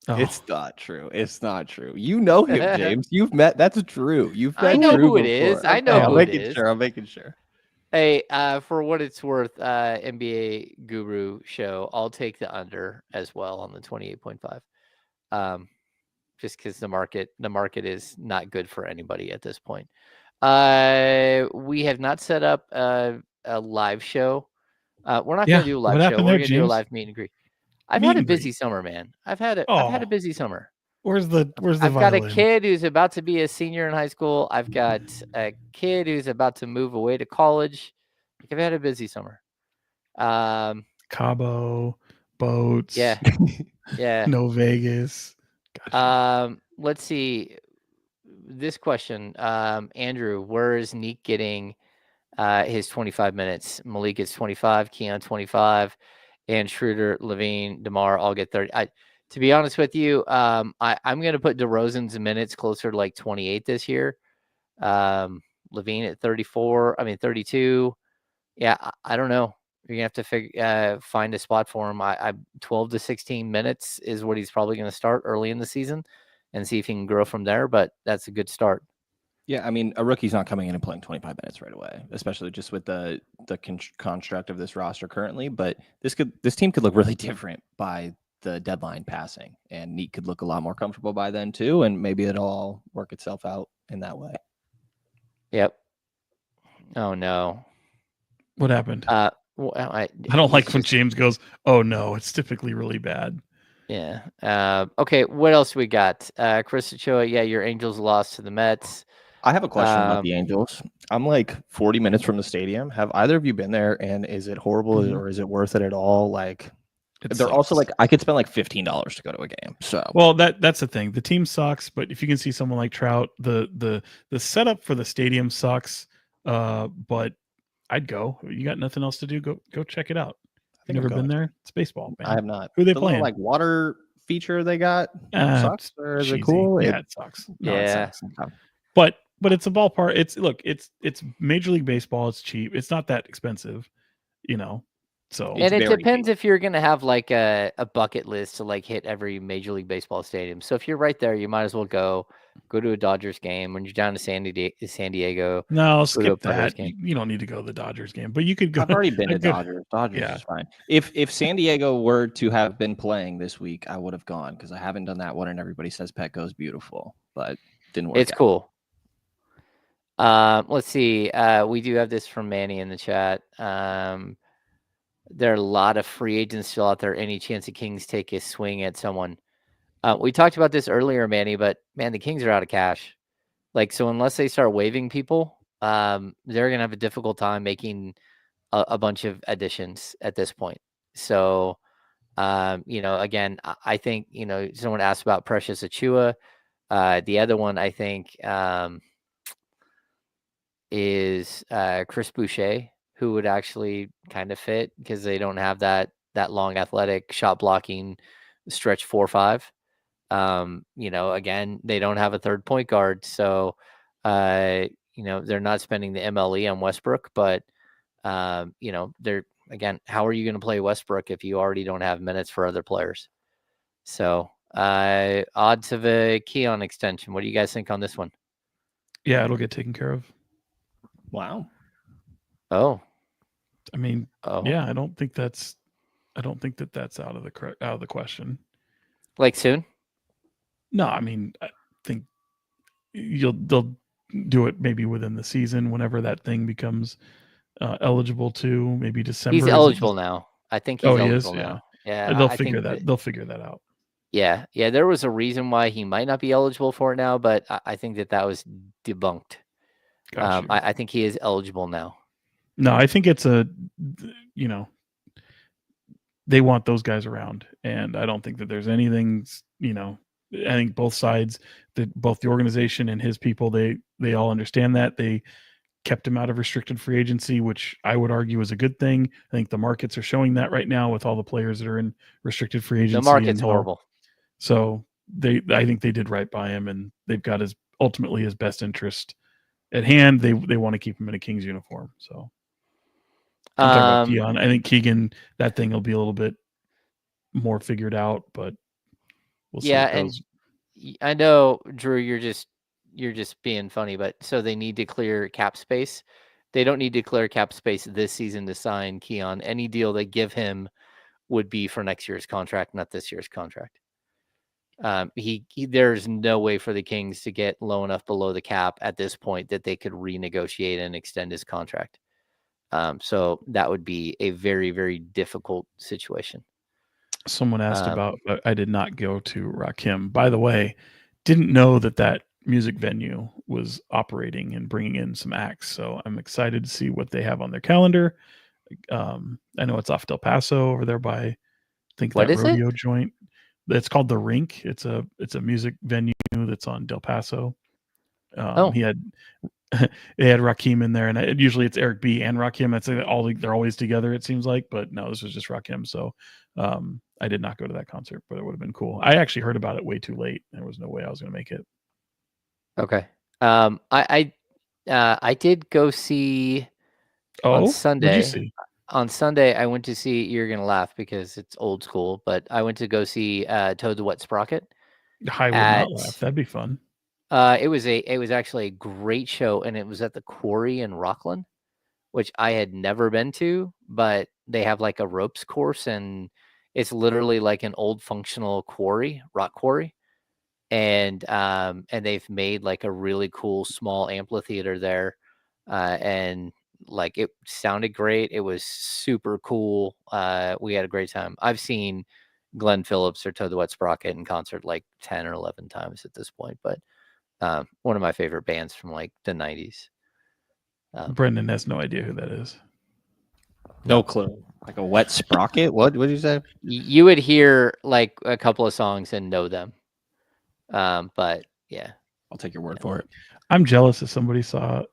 Oh. It's not true. It's not true. You know him, James. You've met. That's true. You've met. I know Drew who it before. is. I know who it is. I'm making sure. Hey, for what it's worth, NBA Guru show, I'll take the under as well on the 28.5. Just because the market is not good for anybody at this point. We have not set up a live show. We're not going to do a live show. We're going to do a live meet and greet. I've had a busy summer, man. I've had a busy summer. Where's the I've got a kid who's about to be a senior in high school. I've got a kid who's about to move away to college. I've had a busy summer. Cabo, boats. Yeah. No Vegas. Gotcha. Let's see. This question, Andrew, where is Nique getting his 25 minutes? Malik gets 25, Keon 25, and Schroeder, Levine, DeMar all get 30. To be honest with you, I'm going to put DeRozan's minutes closer to like 28 this year. Levine at 32. Yeah, I don't know. You're going to have to find a spot for him. I 12 to 16 minutes is what he's probably going to start early in the season and see if he can grow from there, but that's a good start. Yeah, I mean, a rookie's not coming in and playing 25 minutes right away, especially just with the construct of this roster currently. But this team could look really different by the deadline passing, and Nique could look a lot more comfortable by then too, and maybe it'll all work itself out in that way. Yep. Oh no. What happened? I don't like when James goes, "Oh no," it's typically really bad. Yeah. Okay. What else we got? Chris Ochoa. Yeah, your Angels lost to the Mets. I have a question about the Angels. I'm like 40 minutes from the stadium. Have either of you been there? And is it horrible or is it worth it at all? Like, they're also like, I could spend like $15 to go to a game. So, well, that's the thing. The team sucks, but if you can see someone like Trout, the setup for the stadium sucks. But I'd go. You got nothing else to do? Go check it out. You've never been there? It's baseball, man. I have not. Who are they playing? Like water feature they got sucks, or is it cool? Yeah, it sucks. No, yeah, it sucks. But it's a ballpark. It's Major League Baseball. It's cheap. It's not that expensive, you know. So And it very depends deep. if you're going to have like a bucket list to like hit every Major League Baseball stadium. So if you're right there, you might as well go to a Dodgers game. When you're down to San Diego, no, go to a skip Padres that. game. You don't need to go to the Dodgers game, but you could go. I've already been I to could- Dodgers. Dodgers yeah. is fine. If San Diego were to have been playing this week, I would have gone because I haven't done that one, and everybody says Petco's beautiful, but didn't work. It's out. cool. Let's see. We do have this from Manny in the chat. There are a lot of free agents still out there. Any chance the Kings take a swing at someone? We talked about this earlier, Manny, but man, the Kings are out of cash. Like, so unless they start waiving people, they're going to have a difficult time making a bunch of additions at this point. So, again, I think, someone asked about Precious Achua. The other one, I think, is Chris Boucher, who would actually kind of fit because they don't have that long athletic shot blocking stretch 4-5. Again, they don't have a third point guard, so they're not spending the MLE on Westbrook, but they're, again, how are you going to play Westbrook if you already don't have minutes for other players? So odds of a Keon extension. What do you guys think on this one? Yeah, it'll get taken care of. Wow. Oh, I mean, oh, yeah, I don't think that's out of the question. like soon? No, I mean, I think they'll do it maybe within the season whenever that thing becomes eligible to, maybe December. He's eligible now. I think he's Oh, he eligible is? now. Yeah, They'll I figure think they'll figure that out. Yeah, there was a reason why he might not be eligible for it now, but I think that was debunked. Gotcha. I think he is eligible now. No, I think it's they want those guys around, and I don't think that there's anything, I think both sides, both the organization and his people, they all understand that. They kept him out of restricted free agency, which I would argue is a good thing. I think the markets are showing that right now with all the players that are in restricted free agency. The market's horrible. So I think they did right by him, and they've got ultimately his best interest at hand. They want to keep him in a Kings uniform. So I'm talking about Keon. I think Keegan, that thing will be a little bit more figured out, but we'll see. Yeah, and I know, Drew, you're just being funny, but so they need to clear cap space. They don't need to clear cap space this season to sign Keon. Any deal they give him would be for next year's contract, not this year's contract. There's no way for the Kings to get low enough below the cap at this point that they could renegotiate and extend his contract. So that would be a very, very difficult situation. Someone asked about, I did not go to Rakim. By the way, didn't know that music venue was operating and bringing in some acts. So I'm excited to see what they have on their calendar. I know it's off Del Paso over there by, I think, that rodeo joint. It's called The Rink. It's a music venue that's on Del Paso. He had Rakim in there, and usually it's Eric B and Rakim. They're always together, it seems like, but no, this was just Rakim. So I did not go to that concert, but it would have been cool. I actually heard about it way too late. There was no way I was going to make it. Okay. I did go see on Sunday. What'd you see? On Sunday, I went to see, you're going to laugh because it's old school, but I went to go see Toad the Wet Sprocket. I would not laugh. That'd be fun. It was actually a great show, and it was at the Quarry in Rockland, which I had never been to, but they have like a ropes course, and it's literally like an old functional quarry, rock quarry. And they've made like a really cool small amphitheater there. And like it sounded great. It was super cool. We had a great time. I've seen Glenn Phillips or Toad the Wet Sprocket in concert like 10 or 11 times at this point, but one of my favorite bands from like the 90s. Brenden has no idea who that is. No clue. Like a wet sprocket? What did you say? You would hear like a couple of songs and know them. But yeah, I'll take your word for it. I'm jealous that somebody saw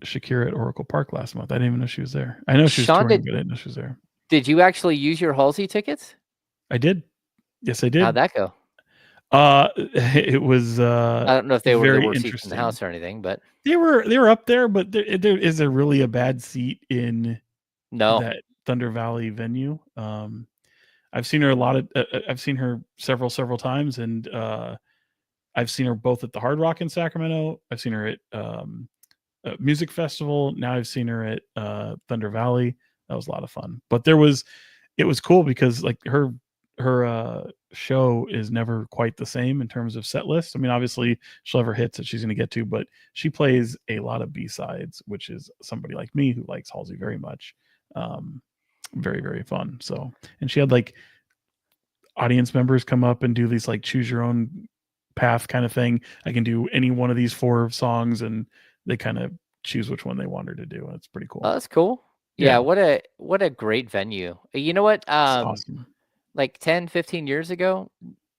Shakira at Oracle Park last month. I didn't even know she was there. I know she was touring, but I didn't know she was there. Did you actually use your Halsey tickets? I did. Yes, I did. How'd that go? It was. I don't know if they were the worst interesting seats in the house or anything, but they were up there. But is there really a bad seat in no that Thunder Valley venue. I've seen her I've seen her several times, and I've seen her both at the Hard Rock in Sacramento. I've seen her at a music festival. Now I've seen her at Thunder Valley. That was a lot of fun. But it was cool because like her show is never quite the same in terms of set list. I mean, obviously she'll have her hits that she's going to get to, but she plays a lot of B-sides, which is somebody like me who likes Halsey very much. Very, very fun. So, and she had like audience members come up and do these like choose your own path kind of thing. I can do any one of these 4 songs, and they kind of choose which one they want her to do. And it's pretty cool. Oh, that's cool. Yeah. What a great venue. You know what? It's awesome. Like 10, 15 years ago,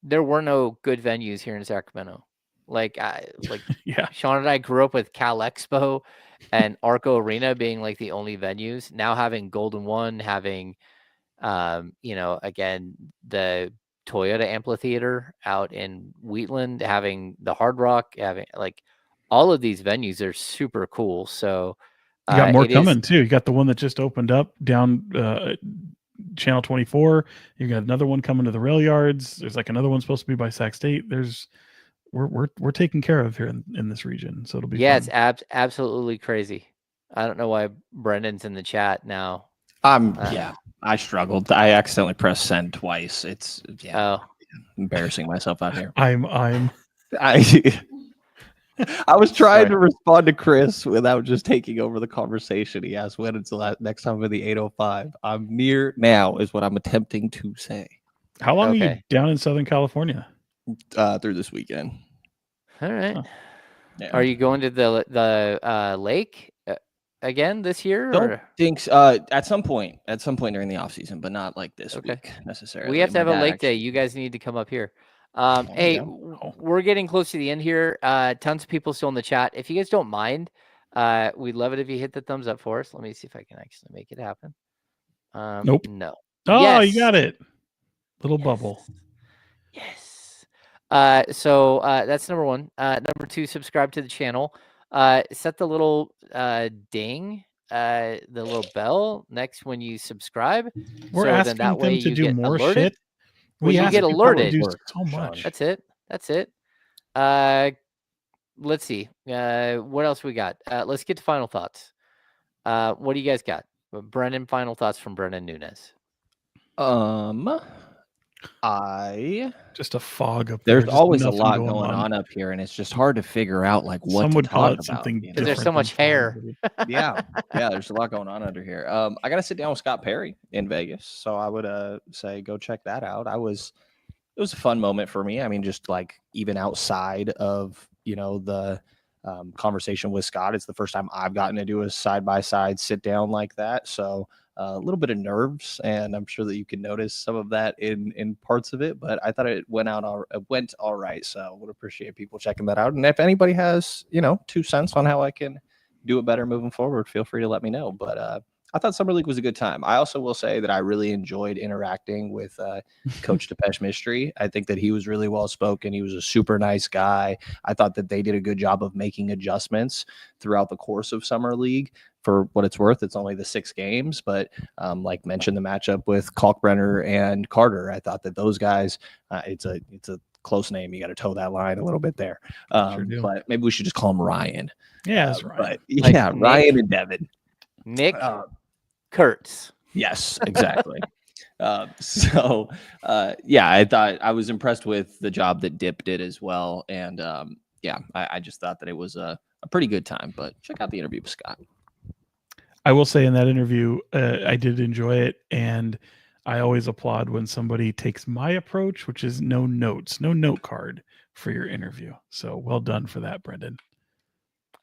there were no good venues here in Sacramento. Like Yeah. Sean and I grew up with Cal Expo and Arco Arena being like the only venues. Now having Golden One, having again, the Toyota Amphitheater out in Wheatland, having the Hard Rock, having like all of these venues are super cool. So you got more coming too. You got the one that just opened up down Channel 24. You got another one coming to the rail yards. There's like another one supposed to be by Sac State. We're taken care of here in this region, so it'll be fun. It's absolutely crazy. I don't know why Brendan's in the chat now. I struggled. I accidentally pressed send twice. It's embarrassing myself out here. I was trying to respond to Chris without just taking over the conversation. He asked when it's the next time in the 805. I'm near now is what I'm attempting to say. How long are you down in Southern California? Through this weekend. All right. Huh. Yeah. Are you going to the lake again this year? Don't think so. At some point during the off season, but not like this week necessarily. We have to have a lake day. You guys need to come up here. We're getting close to the end here. Tons of people still in the chat. If you guys don't mind, we'd love it if you hit the thumbs up for us. Let me see if I can actually make it happen. Nope. No. Oh, yes. You got it. Little bubble. Yes. So that's number 1. Number 2, subscribe to the channel. Set the little ding, the little bell next when you subscrib. We're asking them to do more shit. You get alerted. So much. That's it. Let's see. What else we got? Let's get to final thoughts. What do you guys got? Brenden, final thoughts from Brenden Nunes. Just a fog up there. There's always a lot going on up here, and it's just hard to figure out like what Some to would talk call it about. Something because there's so much hair. yeah, there's a lot going on under here. I got to sit down with Scott Perry in Vegas, so I would say go check that out. It was a fun moment for me. I mean, just like even outside of the conversation with Scott, it's the first time I've gotten to do a side-by-side sit down like that. So a little bit of nerves, and I'm sure that you can notice some of that in parts of it, but I thought it went all right. So would appreciate people checking that out. And if anybody has, 2 cents on how I can do it better moving forward, feel free to let me know. But I thought Summer League was a good time. I also will say that I really enjoyed interacting with Coach Depeche Mystery. I think that he was really well spoken. He was a super nice guy. I thought that they did a good job of making adjustments throughout the course of Summer League. For what it's worth, it's only the 6 games, but like mentioned, the matchup with Kalkbrenner and Carter, I thought that those guys, it's a close name. You got to toe that line a little bit there. But maybe we should just call him Ryan. Yeah, that's Ryan. But, Ryan and Devin. Nick Kurtz. Yes, exactly. I thought I was impressed with the job that Dip did as well. And I just thought that it was a pretty good time. But check out the interview with Scott. I will say in that interview, I did enjoy it, and I always applaud when somebody takes my approach, which is no notes, no note card for your interview. So well done for that, Brenden.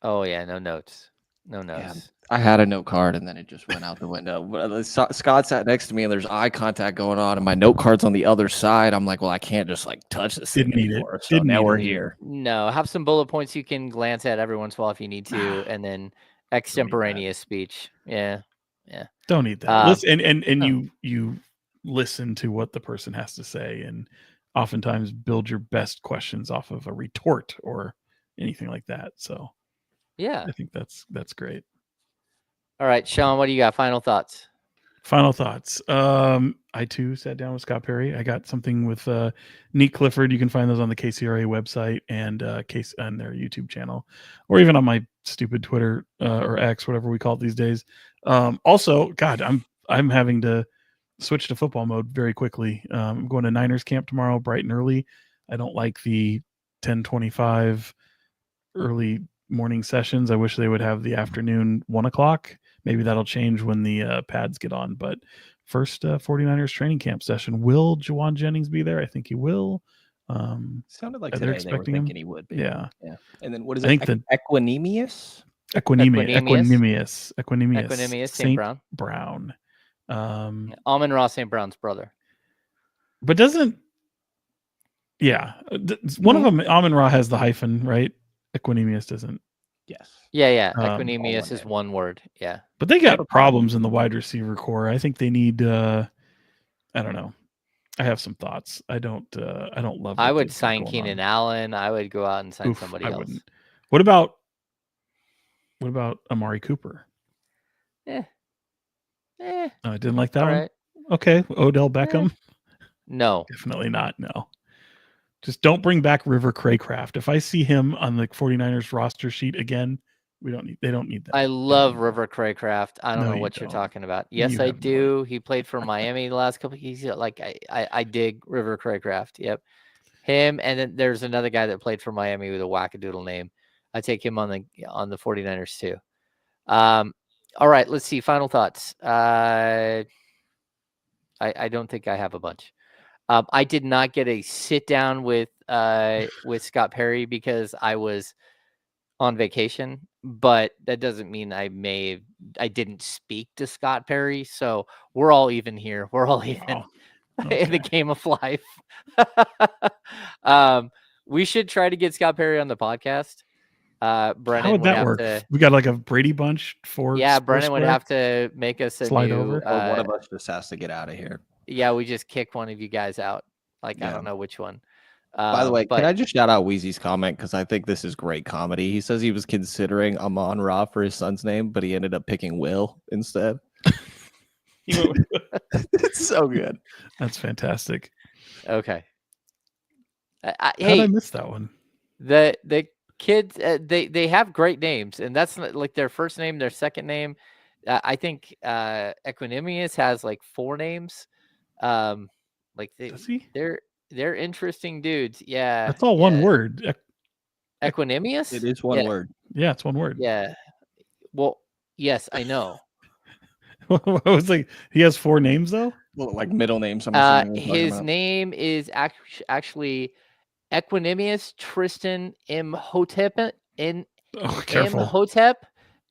Oh yeah, no notes. Yeah, I had a note card, and then it just went out the window. Scott sat next to me, and there's eye contact going on, and my note card's on the other side. I'm like, well, I can't just like touch this thing anymore. So now we're here. No, have some bullet points you can glance at every once in a while if you need to, and then extemporaneous speech. Yeah. Don't need that. Listen, and you listen to what the person has to say, and oftentimes build your best questions off of a retort or anything like that. So yeah, I think that's great. All right, Sean, what do you got? Final thoughts. Final thoughts. I too sat down with Scott Perry. I got something with Nique Clifford. You can find those on the KCRA website and case on their YouTube channel, or even on my stupid Twitter or X, whatever we call it these days. Also, God, I'm having to switch to football mode very quickly. I'm going to Niners camp tomorrow, bright and early. I don't like the 10:25 early morning sessions. I wish they would have the afternoon 1:00. Maybe that'll change when the pads get on. But first 49ers training camp session. Will Jawan Jennings be there? I think he will. Sounded like they're today they were expecting him. thinking he would be. Yeah. And then what is I it? think the Equanimous? Equanimous St. Brown. Amon-Ra St. Brown's brother. But doesn't one of them, Amon-Ra, has the hyphen, right? Equanimous doesn't. Yes. Yeah. Equanimous is one word. Yeah. But they got problems in the wide receiver core. I think they need I don't know. I have some thoughts. I don't love. I would sign Keenan Allen. I would go out and sign somebody else. Wouldn't. What about Amari Cooper? I didn't like that one. Right. Okay, Odell Beckham. No, definitely not. No, just don't bring back River Craycraft. If I see him on the 49ers roster sheet again, they don't need that. I love River Craycraft. I don't know what you're talking about. Yes, I do. He played for Miami the last couple of years. Like I dig River Craycraft. Yep. Him, and then there's another guy that played for Miami with a wackadoodle name. I take him on the 49ers too. All right, let's see. Final thoughts. I don't think I have a bunch. I did not get a sit down with Scott Perry because I was on vacation, but that doesn't mean I didn't speak to Scott Perry. So we're all even here. We're all even in the game of life. We should try to get Scott Perry on the podcast. Brennan, how would that work? We got like a Brady Bunch for. Yeah, Brennan would have to make us a slide new, over. Or one of us just has to get out of here. Yeah, we just kick one of you guys out. I don't know which one. By the way, can I just shout out Wheezy's comment? Because I think this is great comedy. He says he was considering Amon-Ra for his son's name, but he ended up picking Will instead. It's so good. That's fantastic. Okay. How did I miss that one? The kids, they have great names, and that's like their first name, their second name. I think Equanimous has like 4 names. Like they're interesting dudes. Yeah, that's all one word. Equanimous. It is one word. Yeah, it's one word. Yeah. Well, yes, I know. I was like, he has 4 names though. Well, like middle names. His name is actually Equanimous Tristan Imhotep Imhotep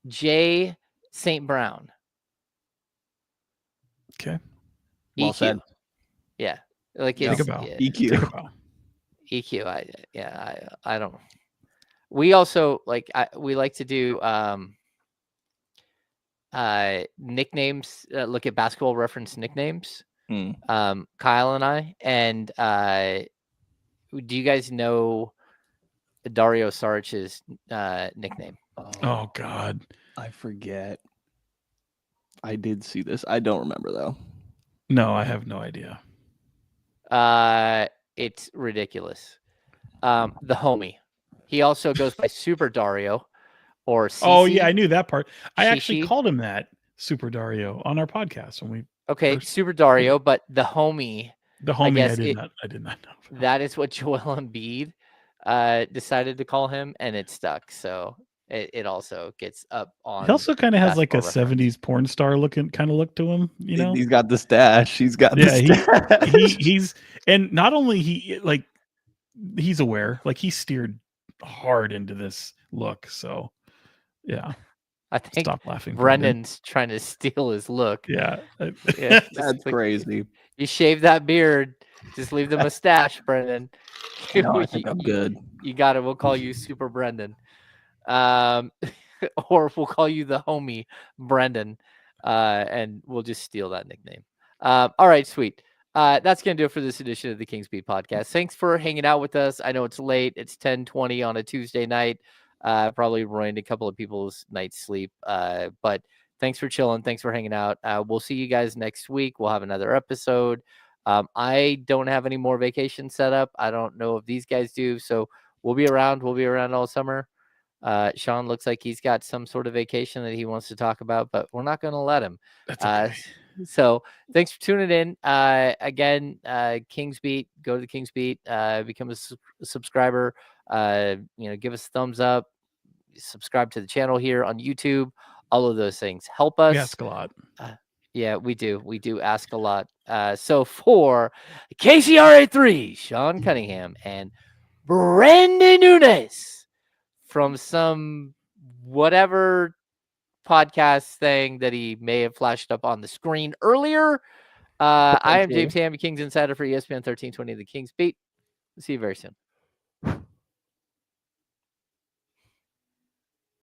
J. St. Brown. Okay. Well said. Yeah. Like EQ. EQ. I don't. We also we like to do nicknames. Look at Basketball Reference nicknames. Kyle and I. And do you guys know Dario Saric's nickname? Oh God, I forget. I did see this. I don't remember though. No, I have no idea. It's ridiculous. The homie. He also goes by Super Dario or CC. Oh yeah, I knew that part. I Shishi. Actually called him that, Super Dario, on our podcast when we Super Dario, but the homie. The homie I did not know. That is what Joel Embiid decided to call him, and it stuck. So it also gets up on. He also kind of has like a Reference. 70s porn star look to him, you know. He's got the stash. He's got the stash. He's and not only he's aware, like he steered hard into this look. So yeah. I think stop laughing. Brendan's trying to steal his look. Yeah. That's crazy. You shave that beard, just leave the mustache, Brendan. No, I think I'm good. You got it. We'll call you Super Brendan. Or we'll call you the homie Brendan. And we'll just steal that nickname. All right, sweet. That's going to do it for this edition of the Kings Beat podcast. Thanks for hanging out with us. I know it's late. It's 10:20 on a Tuesday night. Probably ruined a couple of people's night's sleep. But thanks for chilling. Thanks for hanging out. We'll see you guys next week. We'll have another episode. I don't have any more vacation set up. I don't know if these guys do. So we'll be around. We'll be around all summer. Sean looks like he's got some sort of vacation that he wants to talk about, but we're not going to let him. That's okay. So thanks for tuning in. Again, Kings Beat, go to the Kings Beat, become a subscriber, give us a thumbs up, subscribe to the channel here on YouTube. All of those things help us. We ask a lot. Yeah, we do. We do ask a lot. So for KCRA 3, Sean Cunningham and Brenden Nunes from some whatever podcast thing that he may have flashed up on the screen earlier. I am James Ham, Kings Insider for ESPN 1320 The Kings Beat. See you very soon.